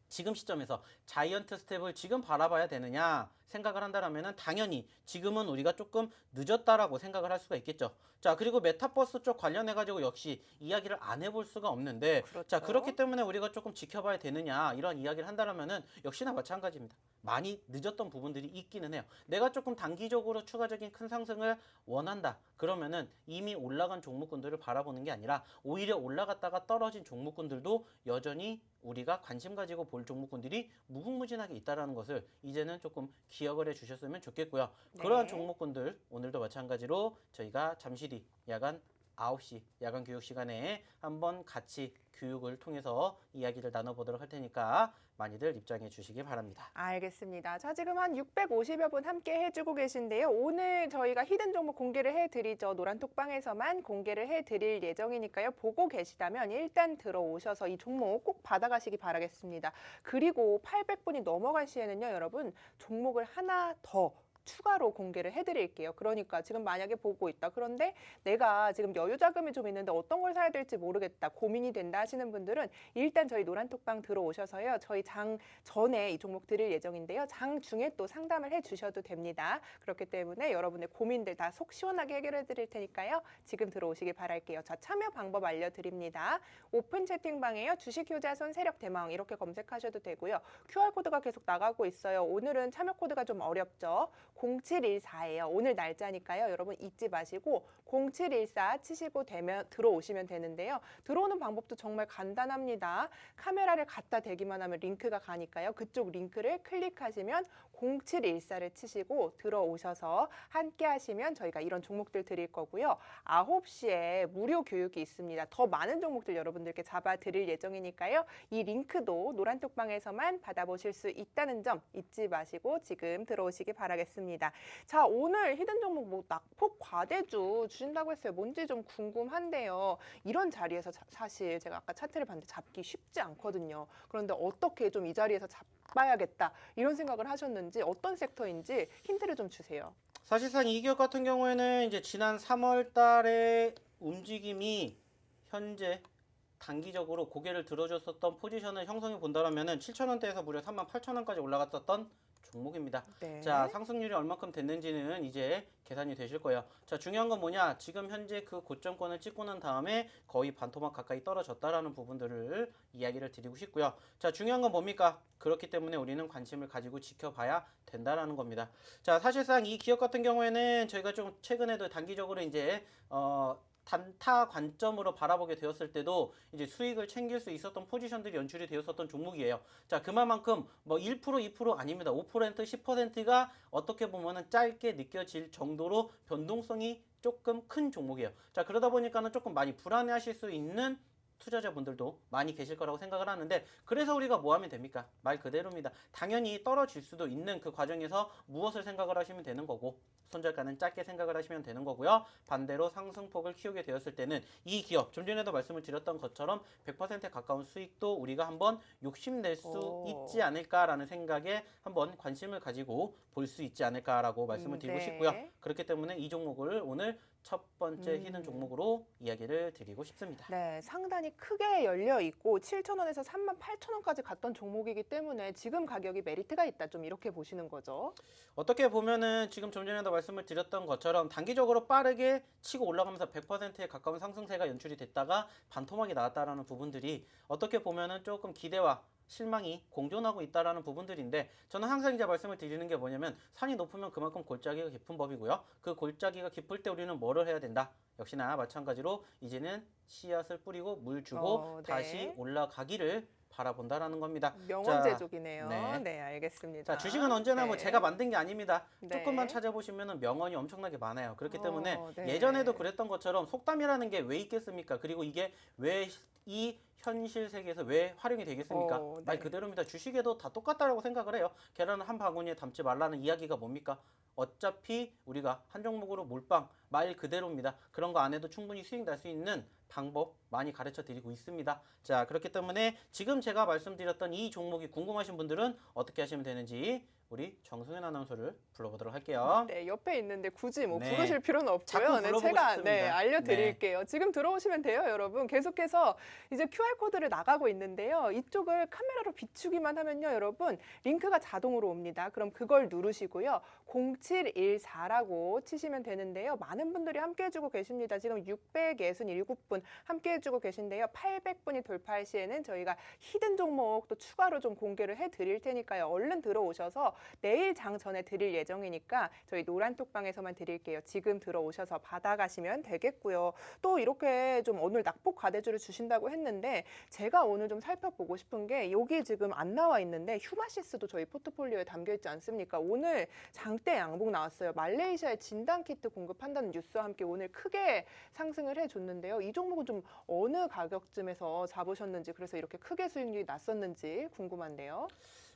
지금 시점에서 자이언트 스텝을 지금 바라봐야 되느냐 생각을 한다라면은 당연히 지금은 우리가 조금 늦었다라고 생각을 할 수가 있겠죠. 자, 그리고 메타버스 쪽 관련해 가지고 역시 이야기를 안 해볼 수가 없는데, 그렇죠. 자, 그렇기 때문에 우리가 조금 지켜봐야 되느냐 이런 이야기를 한다라면은 역시나 마찬가지입니다. 많이 늦었던 부분들이 있기는 해요. 내가 조금 단기적으로 추가적인 큰 상승을 원한다 그러면은 이미 올라간 종목군들을 바라보는 게 아니라 오히려 올라갔다가 떨어진 종목군들도 여전히 우리가 관심 가지고 볼 종목군들이 무궁무진하게 있다라는 것을 이제는 조금 기억을 해 주셨으면 좋겠고요. 네. 그러한 종목군들 오늘도 마찬가지로 저희가 잠시 뒤 야간 9시 야간 교육 시간에 한번 같이 교육을 통해서 이야기를 나눠보도록 할 테니까 많이들 입장해 주시기 바랍니다. 알겠습니다. 자, 지금 한 650여 분 함께 해주고 계신데요. 오늘 저희가 히든 종목 공개를 해드리죠. 노란톡방에서만 공개를 해드릴 예정이니까요. 보고 계시다면 일단 들어오셔서 이 종목 꼭 받아가시기 바라겠습니다. 그리고 800분이 넘어갈 시에는요, 여러분 종목을 하나 더 추가로 공개를 해드릴게요. 그러니까 지금 만약에 보고 있다. 그런데 내가 지금 여유 자금이 좀 있는데 어떤 걸 사야 될지 모르겠다. 고민이 된다 하시는 분들은 일단 저희 노란톡방 들어오셔서요. 저희 장 전에 이 종목 드릴 예정인데요. 장 중에 또 상담을 해주셔도 됩니다. 그렇기 때문에 여러분의 고민들 다 속 시원하게 해결해 드릴 테니까요. 지금 들어오시기 바랄게요. 자, 참여 방법 알려드립니다. 오픈 채팅방에요. 주식 효자손 세력 대망 이렇게 검색하셔도 되고요. QR코드가 계속 나가고 있어요. 오늘은 참여 코드가 좀 어렵죠. 0714예요. 오늘 날짜니까요. 여러분 잊지 마시고 0714 치시고 들어오시면 되는데요. 들어오는 방법도 정말 간단합니다. 카메라를 갖다 대기만 하면 링크가 가니까요. 그쪽 링크를 클릭하시면 0714를 치시고 들어오셔서 함께 하시면 저희가 이런 종목들 드릴 거고요. 9시에 무료 교육이 있습니다. 더 많은 종목들 여러분들께 잡아 드릴 예정이니까요. 이 링크도 노란톡방에서만 받아보실 수 있다는 점 잊지 마시고 지금 들어오시기 바라겠습니다. 자, 오늘 히든 종목 뭐 낙폭 과대주 주신다고 했어요. 뭔지 좀 궁금한데요. 이런 자리에서 사실 제가 아까 차트를 봤는데 잡기 쉽지 않거든요. 그런데 어떻게 좀 이 자리에서 잡아야겠다 이런 생각을 하셨는지, 어떤 섹터인지 힌트를 좀 주세요. 사실상 이 기업 같은 경우에는 이제 지난 3월 달에 움직임이 현재 단기적으로 고개를 들어줬었던 포지션을 형성해 본다면은 7,000원대에서 무려 38,000원까지 올라갔었던 종목입니다. 네. 자, 상승률이 얼마큼 됐는지는 이제 계산이 되실 거예요. 자, 중요한 건 뭐냐? 지금 현재 그 고점권을 찍고 난 다음에 거의 반토막 가까이 떨어졌다라는 부분들을 이야기를 드리고 싶고요. 자, 중요한 건 뭡니까? 그렇기 때문에 우리는 관심을 가지고 지켜봐야 된다라는 겁니다. 자, 사실상 이 기업 같은 경우에는 저희가 좀 최근에도 단기적으로 이제 단타 관점으로 바라보게 되었을 때도 이제 수익을 챙길 수 있었던 포지션들이 연출이 되었었던 종목이에요. 자, 그만큼 뭐 1%, 2% 아닙니다. 5%, 10%가 어떻게 보면은 짧게 느껴질 정도로 변동성이 조금 큰 종목이에요. 자, 그러다 보니까는 조금 많이 불안해하실 수 있는 투자자분들도 많이 계실 거라고 생각을 하는데 그래서 우리가 뭐 하면 됩니까? 말 그대로입니다. 당연히 떨어질 수도 있는 그 과정에서 무엇을 생각을 하시면 되는 거고 손절가는 짧게 생각을 하시면 되는 거고요. 반대로 상승폭을 키우게 되었을 때는 이 기업 좀 전에도 말씀을 드렸던 것처럼 100%에 가까운 수익도 우리가 한번 욕심낼 수 있지 않을까라는 생각에 한번 관심을 가지고 볼 수 있지 않을까라고 말씀을 드리고 싶고요. 그렇기 때문에 이 종목을 오늘 첫 번째 히든 종목으로 이야기를 드리고 싶습니다. 네, 상단이 크게 열려 있고 7,000원에서 38,000원까지 갔던 종목이기 때문에 지금 가격이 메리트가 있다. 좀 이렇게 보시는 거죠. 어떻게 보면은 지금 좀 전에도 말씀을 드렸던 것처럼 단기적으로 빠르게 치고 올라가면서 100%에 가까운 상승세가 연출이 됐다가 반토막이 나왔다라는 부분들이 어떻게 보면은 조금 기대와 실망이 공존하고 있다라는 부분들인데 저는 항상 이제 말씀을 드리는 게 뭐냐면 산이 높으면 그만큼 골짜기가 깊은 법이고요. 그 골짜기가 깊을 때 우리는 뭐를 해야 된다? 역시나 마찬가지로 이제는 씨앗을 뿌리고 물 주고 다시 올라가기를 바라본다라는 겁니다. 명언제족이네요. 네, 알겠습니다. 자, 주식은 언제나 뭐 제가 만든 게 아닙니다. 조금만 찾아보시면 명언이 엄청나게 많아요. 그렇기 때문에 예전에도 그랬던 것처럼 속담이라는 게 왜 있겠습니까? 그리고 이게 왜 이 현실 세계에서 왜 활용이 되겠습니까? 말 그대로입니다. 주식에도 다 똑같다라고 생각을 해요. 계란을 한 바구니에 담지 말라는 이야기가 뭡니까? 어차피 우리가 한 종목으로 몰빵 말 그대로입니다. 그런 거 안 해도 충분히 수익 날 수 있는 방법 많이 가르쳐 드리고 있습니다. 자, 그렇기 때문에 지금 제가 말씀드렸던 이 종목이 궁금하신 분들은 어떻게 하시면 되는지 우리 정승현 아나운서를 불러보도록 할게요. 네, 옆에 있는데 굳이 뭐 부르실 필요는 없고요. 자꾸 불러보고 제가 싶습니다. 알려드릴게요. 지금 들어오시면 돼요, 여러분. 계속해서 이제 QR코드를 나가고 있는데요. 이쪽을 카메라로 비추기만 하면요, 여러분 링크가 자동으로 옵니다. 그럼 그걸 누르시고요. 0714라고 치시면 되는데요. 많은 분들이 함께 해주고 계십니다. 지금 667분 함께 해주고 계신데요. 800분이 돌파할 시에는 저희가 히든 종목 또 추가로 좀 공개를 해드릴 테니까요. 얼른 들어오셔서 내일 장 전에 드릴 예정이니까 저희 노란톡방에서만 드릴게요. 지금 들어오셔서 받아가시면 되겠고요. 또 이렇게 좀 오늘 낙폭 과대주를 주신다고 했는데 제가 오늘 좀 살펴보고 싶은 게 여기 지금 안 나와 있는데 휴마시스도 저희 포트폴리오에 담겨 있지 않습니까? 오늘 장대 양봉 나왔어요. 말레이시아의 진단키트 공급한다는 뉴스와 함께 오늘 크게 상승을 해줬는데요. 이 종목은 좀 어느 가격쯤에서 잡으셨는지 그래서 이렇게 크게 수익률이 났었는지 궁금한데요.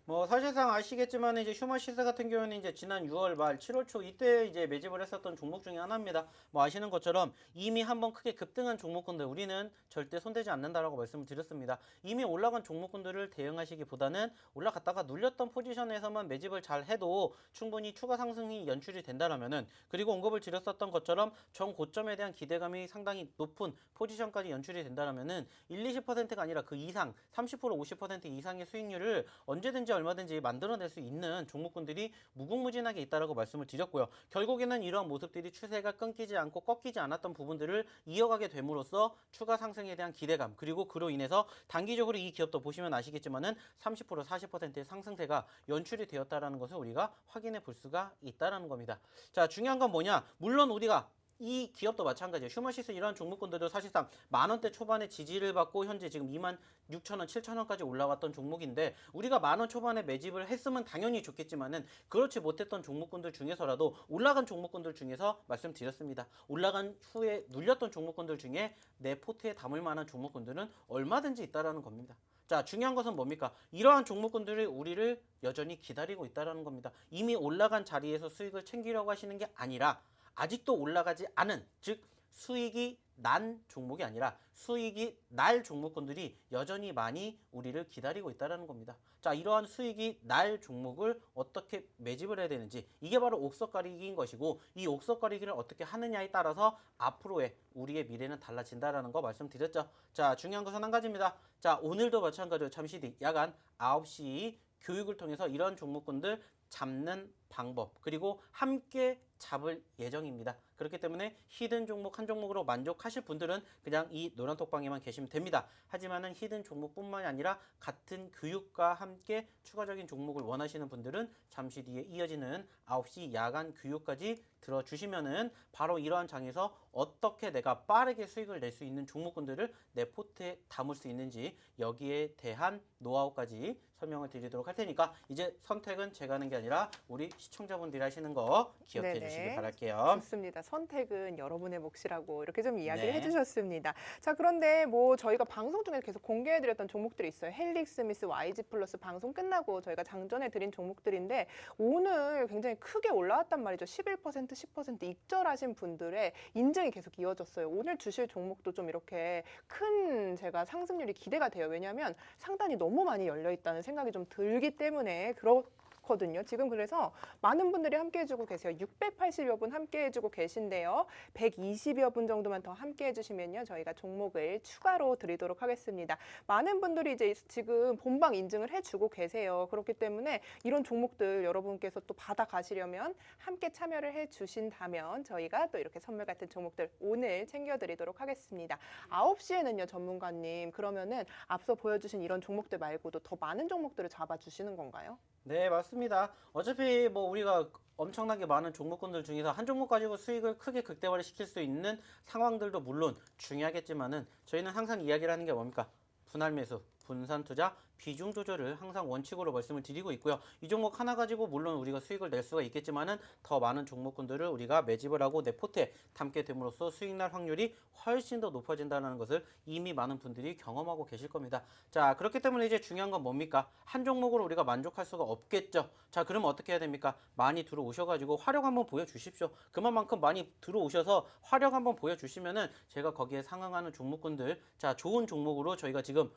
뭐 사실상 아시겠지만 이제 휴마시스 같은 경우는 이제 지난 6월 말 7월 초 이때 이제 매집을 했었던 종목 중에 하나입니다. 뭐 아시는 것처럼 이미 한번 크게 급등한 종목군들 우리는 절대 손대지 않는다라고 말씀을 드렸습니다. 이미 올라간 종목군들을 대응하시기보다는 올라갔다가 눌렸던 포지션에서만 매집을 잘 해도 충분히 추가 상승이 연출이 된다라면은 그리고 언급을 드렸었던 것처럼 전 고점에 대한 기대감이 상당히 높은 포지션까지 연출이 된다라면은 20%가 아니라 그 이상 30% 50% 이상의 수익률을 언제든지 얼마든지 만들어낼 수 있는 종목군들이 무궁무진하게 있다라고 말씀을 드렸고요. 결국에는 이러한 모습들이 추세가 끊기지 않고 꺾이지 않았던 부분들을 이어가게 됨으로써 추가 상승에 대한 기대감 그리고 그로 인해서 단기적으로 이 기업도 보시면 아시겠지만은 30% 40%의 상승세가 연출이 되었다라는 것을 우리가 확인해 볼 수가 있다라는 겁니다. 자, 중요한 건 뭐냐? 물론 우리가 이 기업도 마찬가지예요. 휴마시스 이러한 종목군들도 사실상 만원대 초반에 지지를 받고 현재 지금 26,000원, 7,000원까지 올라왔던 종목인데 우리가 만원 초반에 매집을 했으면 당연히 좋겠지만은 그렇지 못했던 종목군들 중에서라도 올라간 종목군들 중에서 말씀드렸습니다. 올라간 후에 눌렸던 종목군들 중에 내 포트에 담을 만한 종목군들은 얼마든지 있다라는 겁니다. 자, 중요한 것은 뭡니까? 이러한 종목군들이 우리를 여전히 기다리고 있다라는 겁니다. 이미 올라간 자리에서 수익을 챙기려고 하시는 게 아니라 아직도 올라가지 않은, 즉 수익이 난 종목이 아니라 수익이 날 종목군들이 여전히 많이 우리를 기다리고 있다는 겁니다. 자, 이러한 수익이 날 종목을 어떻게 매집을 해야 되는지 이게 바로 옥석가리기인 것이고 이 옥석가리기를 어떻게 하느냐에 따라서 앞으로의 우리의 미래는 달라진다라는 거 말씀드렸죠. 자, 중요한 것은 한 가지입니다. 자, 오늘도 마찬가지로 잠시 뒤 야간 9시 교육을 통해서 이런 종목군들 잡는 방법 그리고 함께 잡을 예정입니다. 그렇기 때문에 히든 종목 한 종목으로 만족하실 분들은 그냥 이 노란톡방에만 계시면 됩니다. 하지만은 히든 종목뿐만이 아니라 같은 교육과 함께 추가적인 종목을 원하시는 분들은 잠시 뒤에 이어지는 9시 야간 교육까지 들어주시면은 바로 이러한 장에서 어떻게 내가 빠르게 수익을 낼 수 있는 종목군들을 내 포트에 담을 수 있는지 여기에 대한 노하우까지 설명을 드리도록 할 테니까 이제 선택은 제가 하는 게 아니라 우리 시청자분들이 하시는 거 기억해 네네. 주시기 바랄게요. 좋습니다. 선택은 여러분의 몫이라고 이렇게 좀 이야기를 네. 해주셨습니다. 자, 그런데 뭐 저희가 방송 중에 계속 공개해드렸던 종목들이 있어요. 헬릭 스미스, YG 플러스 방송 끝나고 저희가 장전해 드린 종목들인데 오늘 굉장히 크게 올라왔단 말이죠. 11%, 10% 익절하신 분들의 인증이 계속 이어졌어요. 오늘 주실 종목도 좀 이렇게 큰 제가 상승률이 기대가 돼요. 왜냐하면 상단이 너무 많이 열려 있다는 생각이 좀 들기 때문에 그렇거든요. 지금 그래서 많은 분들이 함께 해주고 계세요. 680여 분 함께 해주고 계신데요. 120여 분 정도만 더 함께 해주시면요. 저희가 종목을 추가로 드리도록 하겠습니다. 많은 분들이 이제 지금 본방 인증을 해주고 계세요. 그렇기 때문에 이런 종목들 여러분께서 또 받아가시려면 함께 참여를 해주신다면 저희가 또 이렇게 선물 같은 종목들 오늘 챙겨드리도록 하겠습니다. 9시에는요. 전문가님 그러면은 앞서 보여주신 이런 종목들 말고도 더 많은 종목들을 잡아주시는 건가요? 네, 맞습니다. 어차피 뭐 우리가 엄청나게 많은 종목군들 중에서 한 종목 가지고 수익을 크게 극대화를 시킬 수 있는 상황들도 물론 중요하겠지만은 저희는 항상 이야기를 하는 게 뭡니까? 분할 매수, 분산 투자, 비중 조절을 항상 원칙으로 말씀을 드리고 있고요. 이 종목 하나 가지고 물론 우리가 수익을 낼 수가 있겠지만은 더 많은 종목군들을 우리가 매집을 하고 내 포트에 담게 됨으로써 수익 날 확률이 훨씬 더 높아진다는 것을 이미 많은 분들이 경험하고 계실 겁니다. 자, 그렇기 때문에 이제 중요한 건 뭡니까? 한 종목으로 우리가 만족할 수가 없겠죠. 자, 그러면 어떻게 해야 됩니까? 많이 들어오셔가지고 화력 한번 보여주십시오. 그만큼 많이 들어오셔서 화력 한번 보여주시면은 제가 거기에 상응하는 종목군들, 자, 좋은 종목으로 저희가 지금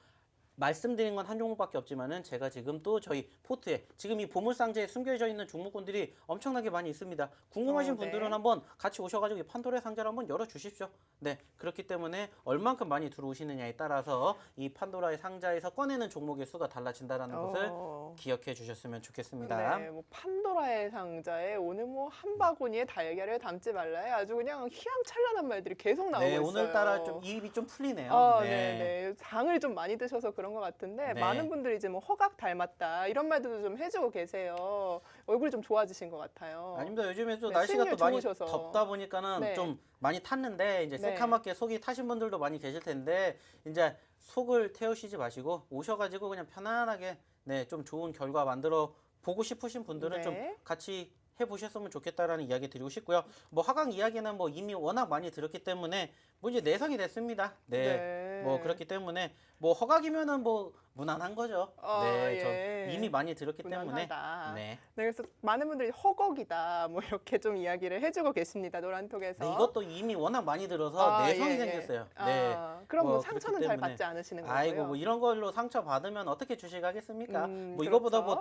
말씀드린 건 한 종목밖에 없지만은 제가 지금 또 저희 포트에 지금 이 보물상자에 숨겨져 있는 종목군들이 엄청나게 많이 있습니다. 궁금하신 네. 분들은 한번 같이 오셔가지고 이 판도라의 상자를 한번 열어주십시오. 네, 그렇기 때문에 얼만큼 많이 들어오시느냐에 따라서 이 판도라의 상자에서 꺼내는 종목의 수가 달라진다는 것을 기억해 주셨으면 좋겠습니다. 네, 뭐 판도라의 상자에 오늘 뭐 한 바구니에 달걀을 담지 말라에 아주 그냥 휘황찬란한 말들이 계속 나오고 네, 있어요. 오늘따라 좀 입이 좀 풀리네요. 네, 네. 장을 좀 많이 드셔서 그런 것 같은데 네. 많은 분들이 이제 뭐 허각 닮았다 이런 말들도 좀 해주고 계세요. 얼굴이 좀 좋아지신 것 같아요. 아닙니다. 요즘에 또 네, 날씨가 또 수익률 많이 좋으셔서. 덥다 보니까는 네. 좀 많이 탔는데 이제 네. 새카맣게 속이 타신 분들도 많이 계실 텐데 이제 속을 태우시지 마시고 오셔가지고 그냥 편안하게 네, 좀 좋은 결과 만들어 보고 싶으신 분들은 네. 좀 같이 해보셨으면 좋겠다라는 이야기 드리고 싶고요. 뭐 하강 이야기는 뭐 이미 워낙 많이 들었기 때문에 뭐 이제 내성이 됐습니다. 네. 네. 뭐 그렇기 때문에 뭐 허각이면은 뭐 무난한 거죠. 네. 예. 전 이미 많이 들었기 때문에. 무난하다. 네. 네, 그래서 많은 분들이 허걱이다 뭐 이렇게 좀 이야기를 해주고 계십니다. 노란톡에서. 네, 이것도 이미 워낙 많이 들어서 내성이 예, 예. 생겼어요. 네. 그럼 뭐 뭐 상처는 그렇기 잘 때문에. 받지 않으시는 거고요. 아이고 뭐 이런 걸로 상처 받으면 어떻게 주식하겠습니까? 뭐 그렇죠. 이거보다 뭐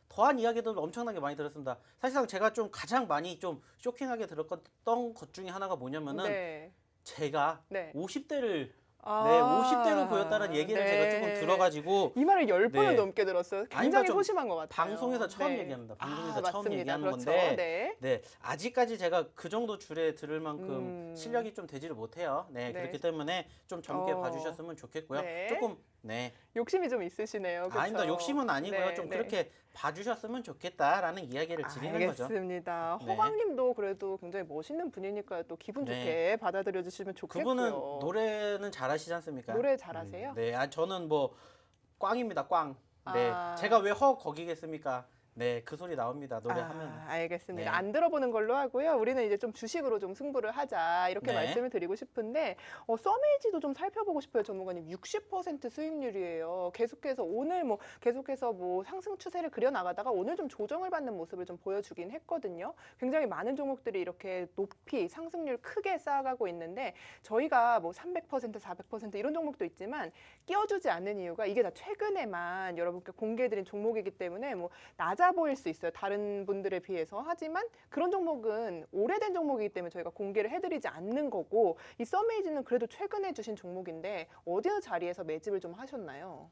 더한 이야기들 엄청나게 많이 들었습니다. 사실상 제가 좀 가장 많이 좀 쇼킹하게 들었던 것 중에 하나가 뭐냐면은 네. 제가 네. 50대를 아, 네, 50대로 보였다는 얘기를 제가 조금 들어가지고 이 말을 10번을 네. 넘게 들었어요. 굉장히 아닙니다. 좀 소심한 것 같아요. 방송에서 처음 네. 얘기합니다. 방송에서 처음 맞습니다. 얘기하는 그렇죠. 건데 네. 네, 아직까지 제가 그 정도 줄에 들을 만큼 실력이 좀 되지를 못해요. 네, 네. 그렇기 때문에 좀 젊게 어. 봐주셨으면 좋겠고요. 네. 조금 네, 욕심이 좀 있으시네요. 그렇죠? 아닙니다. 욕심은 아니고요. 네, 좀 네. 그렇게 봐주셨으면 좋겠다라는 이야기를 드리는 거죠. 알겠습니다. 네. 허광님도 그래도 굉장히 멋있는 분이니까 또 기분 네. 좋게 받아들여 주시면 좋겠고요. 그분은 노래는 잘하시지 않습니까? 노래 잘하세요? 네, 저는 뭐 꽝입니다. 꽝. 네, 아. 제가 왜 거기겠습니까? 네, 그 소리 나옵니다. 노래하면. 알겠습니다. 네. 안 들어보는 걸로 하고요. 우리는 이제 좀 주식으로 좀 승부를 하자 이렇게 네. 말씀을 드리고 싶은데 써메이지도 좀 살펴보고 싶어요, 전문가님. 60% 수익률이에요. 계속해서 오늘 계속해서 상승 추세를 그려 나가다가 오늘 좀 조정을 받는 모습을 좀 보여주긴 했거든요. 굉장히 많은 종목들이 이렇게 높이 상승률 크게 쌓아가고 있는데 저희가 300%, 400% 이런 종목도 있지만 끼워주지 않는 이유가 이게 다 최근에만 여러분께 공개해드린 종목이기 때문에 낮아 보일 수 있어요. 다른 분들에 비해서. 하지만 그런 종목은 오래된 종목이기 때문에 저희가 공개를 해드리지 않는 거고 이 써메이지는 그래도 최근에 주신 종목인데 어느 자리에서 매집을 좀 하셨나요?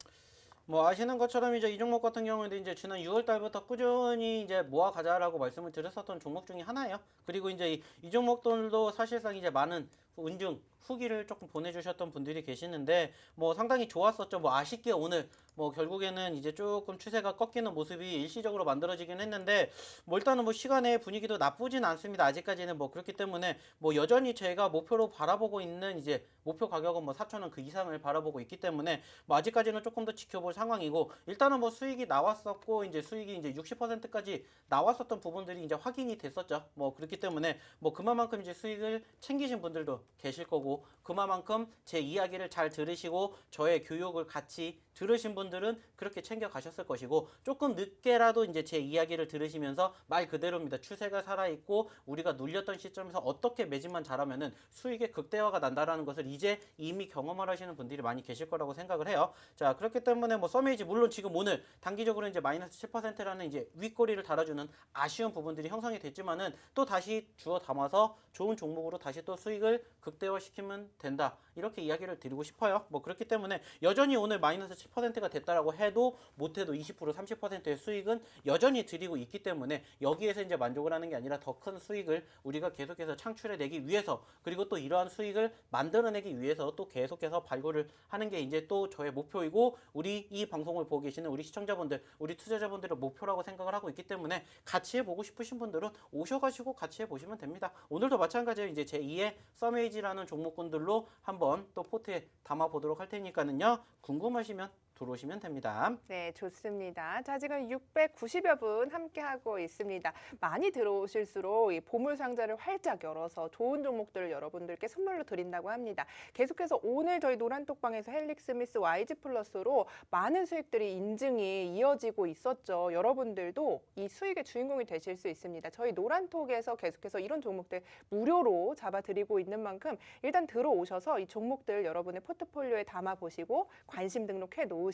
뭐 아시는 것처럼 이제 이 종목 같은 경우에는 이제 지난 6월 달부터 꾸준히 이제 모아 가자라고 말씀을 드렸었던 종목 중에 하나예요. 그리고 이제 이 종목들도 사실상 이제 많은 은중 후기를 조금 보내주셨던 분들이 계시는데 뭐 상당히 좋았었죠. 뭐 아쉽게 오늘 뭐 결국에는 이제 조금 추세가 꺾이는 모습이 일시적으로 만들어지긴 했는데 뭐 일단은 뭐 시간의 분위기도 나쁘진 않습니다. 아직까지는 뭐 그렇기 때문에 뭐 여전히 제가 목표로 바라보고 있는 이제 목표 가격은 뭐 4,000원 그 이상을 바라보고 있기 때문에 뭐 아직까지는 조금 더 지켜볼 상황이고 일단은 뭐 수익이 나왔었고 이제 수익이 이제 60%까지 나왔었던 부분들이 이제 확인이 됐었죠. 뭐 그렇기 때문에 뭐 그만큼 이제 수익을 챙기신 분들도 계실 거고 그만큼 제 이야기를 잘 들으시고 저의 교육을 같이 들으신 분들은 그렇게 챙겨 가셨을 것이고 조금 늦게라도 이제 제 이야기를 들으시면서 말 그대로입니다. 추세가 살아있고 우리가 눌렸던 시점에서 어떻게 매집만 잘하면은 수익의 극대화가 난다라는 것을 이제 이미 경험을 하시는 분들이 많이 계실 거라고 생각을 해요. 자, 그렇기 때문에 뭐 서메이지 물론 지금 오늘 단기적으로 이제 마이너스 7%라는 이제 윗꼬리를 달아주는 아쉬운 부분들이 형성이 됐지만은 또 다시 주워 담아서 좋은 종목으로 다시 또 수익을 극대화시키면 된다. 이렇게 이야기를 드리고 싶어요. 뭐 그렇기 때문에 여전히 오늘 마이너스 7%가 됐다라고 해도 못해도 20% 30%의 수익은 여전히 드리고 있기 때문에 여기에서 이제 만족을 하는 게 아니라 더 큰 수익을 우리가 계속해서 창출해내기 위해서 그리고 또 이러한 수익을 만들어내기 위해서 또 계속해서 발굴을 하는 게 이제 또 저의 목표이고 우리 이 방송을 보고 계시는 우리 시청자분들 우리 투자자분들의 목표라고 생각을 하고 있기 때문에 같이 해보고 싶으신 분들은 오셔가지고 같이 해보시면 됩니다. 오늘도 마찬가지로 이제 제2의 서메이지라는 종목군들로 한번 또 포트에 담아보도록 할 테니까는요. 궁금하시면 들어오시면 됩니다. 네, 좋습니다. 자, 지금 690여 분 함께하고 있습니다. 많이 들어오실수록 이 보물 상자를 활짝 열어서 좋은 종목들을 여러분들께 선물로 드린다고 합니다. 계속해서 오늘 저희 노란톡방에서 헬릭스미스 YG 플러스로 많은 수익들이 인증이 이어지고 있었죠. 여러분들도 이 수익의 주인공이 되실 수 있습니다. 저희 노란톡에서 계속해서 이런 종목들 무료로 잡아드리고 있는 만큼 일단 들어오셔서 이 종목들 여러분의 포트폴리오에 담아보시고 관심 등록해 놓으시고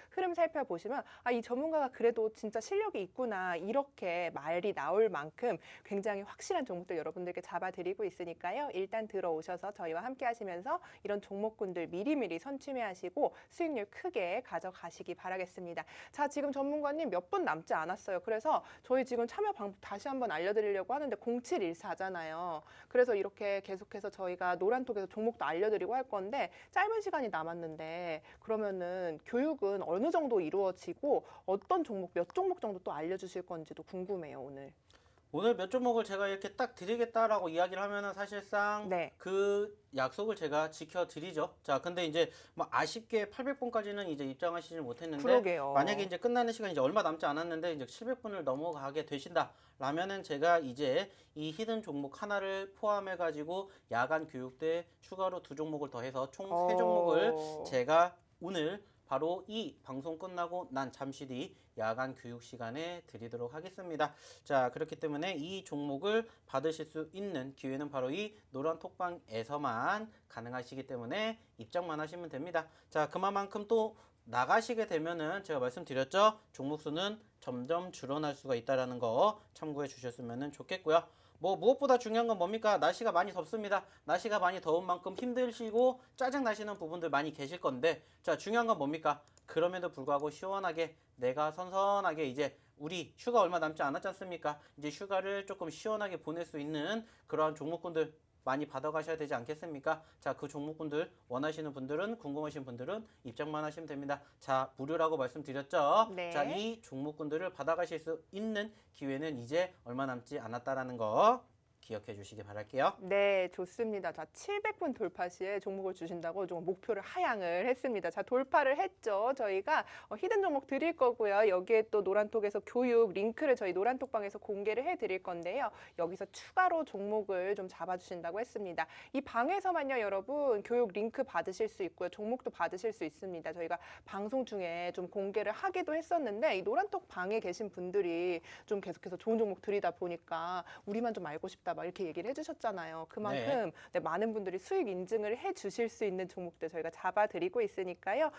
흐름 살펴보시면 아, 이 전문가가 그래도 진짜 실력이 있구나 이렇게 말이 나올 만큼 굉장히 확실한 종목들 여러분들께 잡아드리고 있으니까요. 일단 들어오셔서 저희와 함께 하시면서 이런 종목군들 미리미리 선취매하시고 수익률 크게 가져가시기 바라겠습니다. 자, 지금 전문가님 몇 분 남지 않았어요. 그래서 저희 지금 참여 방법 다시 한번 알려드리려고 하는데 0714잖아요. 그래서 이렇게 계속해서 저희가 노란톡에서 종목도 알려드리고 할 건데 짧은 시간이 남았는데 그러면은 교육은 어느 정도 이루어지고 어떤 종목, 몇 종목 정도 또 알려주실 건지도 궁금해요, 오늘. 오늘 몇 종목을 제가 이렇게 딱 드리겠다라고 이야기를 하면은 사실상 네. 그 약속을 제가 지켜드리죠. 자, 근데 이제 뭐 아쉽게 800분까지는 이제 입장하시지 못했는데 그러게요. 만약에 이제 끝나는 시간이 이제 얼마 남지 않았는데 이제 700분을 넘어가게 되신다. 라면은 제가 이제 이 히든 종목 하나를 포함해 가지고 야간 교육대 추가로 2종목을 더해서 총 3종목을 제가 오늘 바로 이 방송 끝나고 난 잠시 뒤 야간 교육 시간에 드리도록 하겠습니다. 자, 그렇기 때문에 이 종목을 받으실 수 있는 기회는 바로 이 노란 톡방에서만 가능하시기 때문에 입장만 하시면 됩니다. 자, 그만큼 또 나가시게 되면은 제가 말씀드렸죠. 종목 수는 점점 줄어날 수가 있다라는 거 참고해 주셨으면 좋겠고요. 뭐 무엇보다 중요한 건 뭡니까? 날씨가 많이 덥습니다. 날씨가 많이 더운 만큼 힘드시고 짜증 나시는 부분들 많이 계실 건데 자, 중요한 건 뭡니까? 그럼에도 불구하고 시원하게 내가 선선하게 이제 우리 휴가 얼마 남지 않았지 않습니까? 이제 휴가를 조금 시원하게 보낼 수 있는 그러한 종목군들 많이 받아가셔야 되지 않겠습니까? 자, 그 종목군들 원하시는 분들은 궁금하신 분들은 입장만 하시면 됩니다. 자, 무료라고 말씀드렸죠? 네. 자, 이 종목군들을 받아가실 수 있는 기회는 이제 얼마 남지 않았다라는 거 기억해 주시기 바랄게요. 네, 좋습니다. 자, 700분 돌파 시에 종목을 주신다고 좀 목표를 하향을 했습니다. 자, 돌파를 했죠. 저희가 히든 종목 드릴 거고요. 여기에 또 노란톡에서 교육 링크를 저희 노란톡방에서 공개를 해드릴 건데요. 여기서 추가로 종목을 좀 잡아주신다고 했습니다. 이 방에서만요, 여러분 교육 링크 받으실 수 있고요. 종목도 받으실 수 있습니다. 저희가 방송 중에 좀 공개를 하기도 했었는데 이 노란톡 방에 계신 분들이 좀 계속해서 좋은 종목 드리다 보니까 우리만 좀 알고 싶다. 막 이렇게 얘기를 해주셨잖아요. 그만큼 네, 많은 분들이 수익 인증을 해주실 수 있는 종목들 저희가 잡아드리고 있으니까요.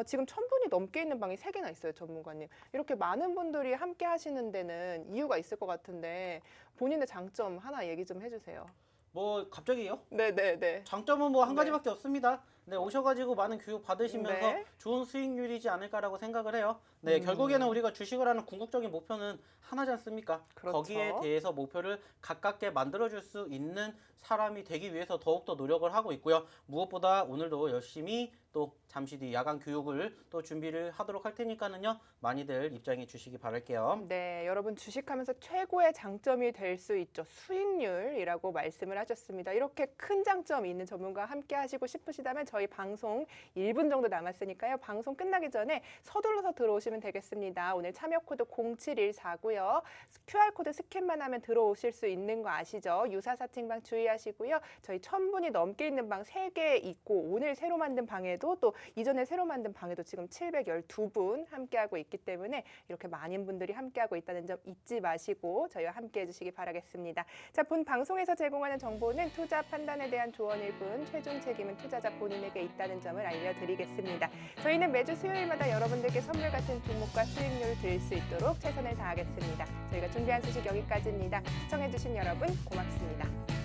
지금 1000분이 넘게 있는 방이 3개나 있어요, 전문가님. 이렇게 많은 분들이 함께 하시는 데는 이유가 있을 것 같은데 본인의 장점 하나 얘기 좀 해주세요. 뭐 갑자기요? 네네네. 장점은 뭐 한 네. 가지밖에 없습니다. 네, 오셔가지고 많은 교육 받으시면서 네. 좋은 수익률이지 않을까라고 생각을 해요. 네, 결국에는 우리가 주식을 하는 궁극적인 목표는 하나지 않습니까? 그렇죠. 거기에 대해서 목표를 가깝게 만들어줄 수 있는 사람이 되기 위해서 더욱더 노력을 하고 있고요. 무엇보다 오늘도 열심히 또 잠시 뒤 야간 교육을 또 준비를 하도록 할 테니까는요. 많이들 입장해 주시기 바랄게요. 네, 여러분 주식하면서 최고의 장점이 될 수 있죠. 수익률이라고 말씀을 하셨습니다. 이렇게 큰 장점이 있는 전문가와 함께 하시고 싶으시다면 저희 방송 1분 정도 남았으니까요. 방송 끝나기 전에 서둘러서 들어오시면 되겠습니다. 오늘 참여 코드 0714고요. QR코드 스캔만 하면 들어오실 수 있는 거 아시죠? 유사사 채팅방 주의하시고요. 저희 1000분이 넘게 있는 방 3개 있고 오늘 새로 만든 방에도 또 이전에 새로 만든 방에도 지금 712분 함께하고 있기 때문에 이렇게 많은 분들이 함께하고 있다는 점 잊지 마시고 저희와 함께해 주시기 바라겠습니다. 자, 본 방송에서 제공하는 정보는 투자 판단에 대한 조언일 뿐 최종 책임은 투자자 본인에게 있다는 점을 알려드리겠습니다. 저희는 매주 수요일마다 여러분들께 선물 같은 종목과 수익률을 드릴 수 있도록 최선을 다하겠습니다. 저희가 준비한 소식 여기까지입니다. 시청해주신 여러분 고맙습니다.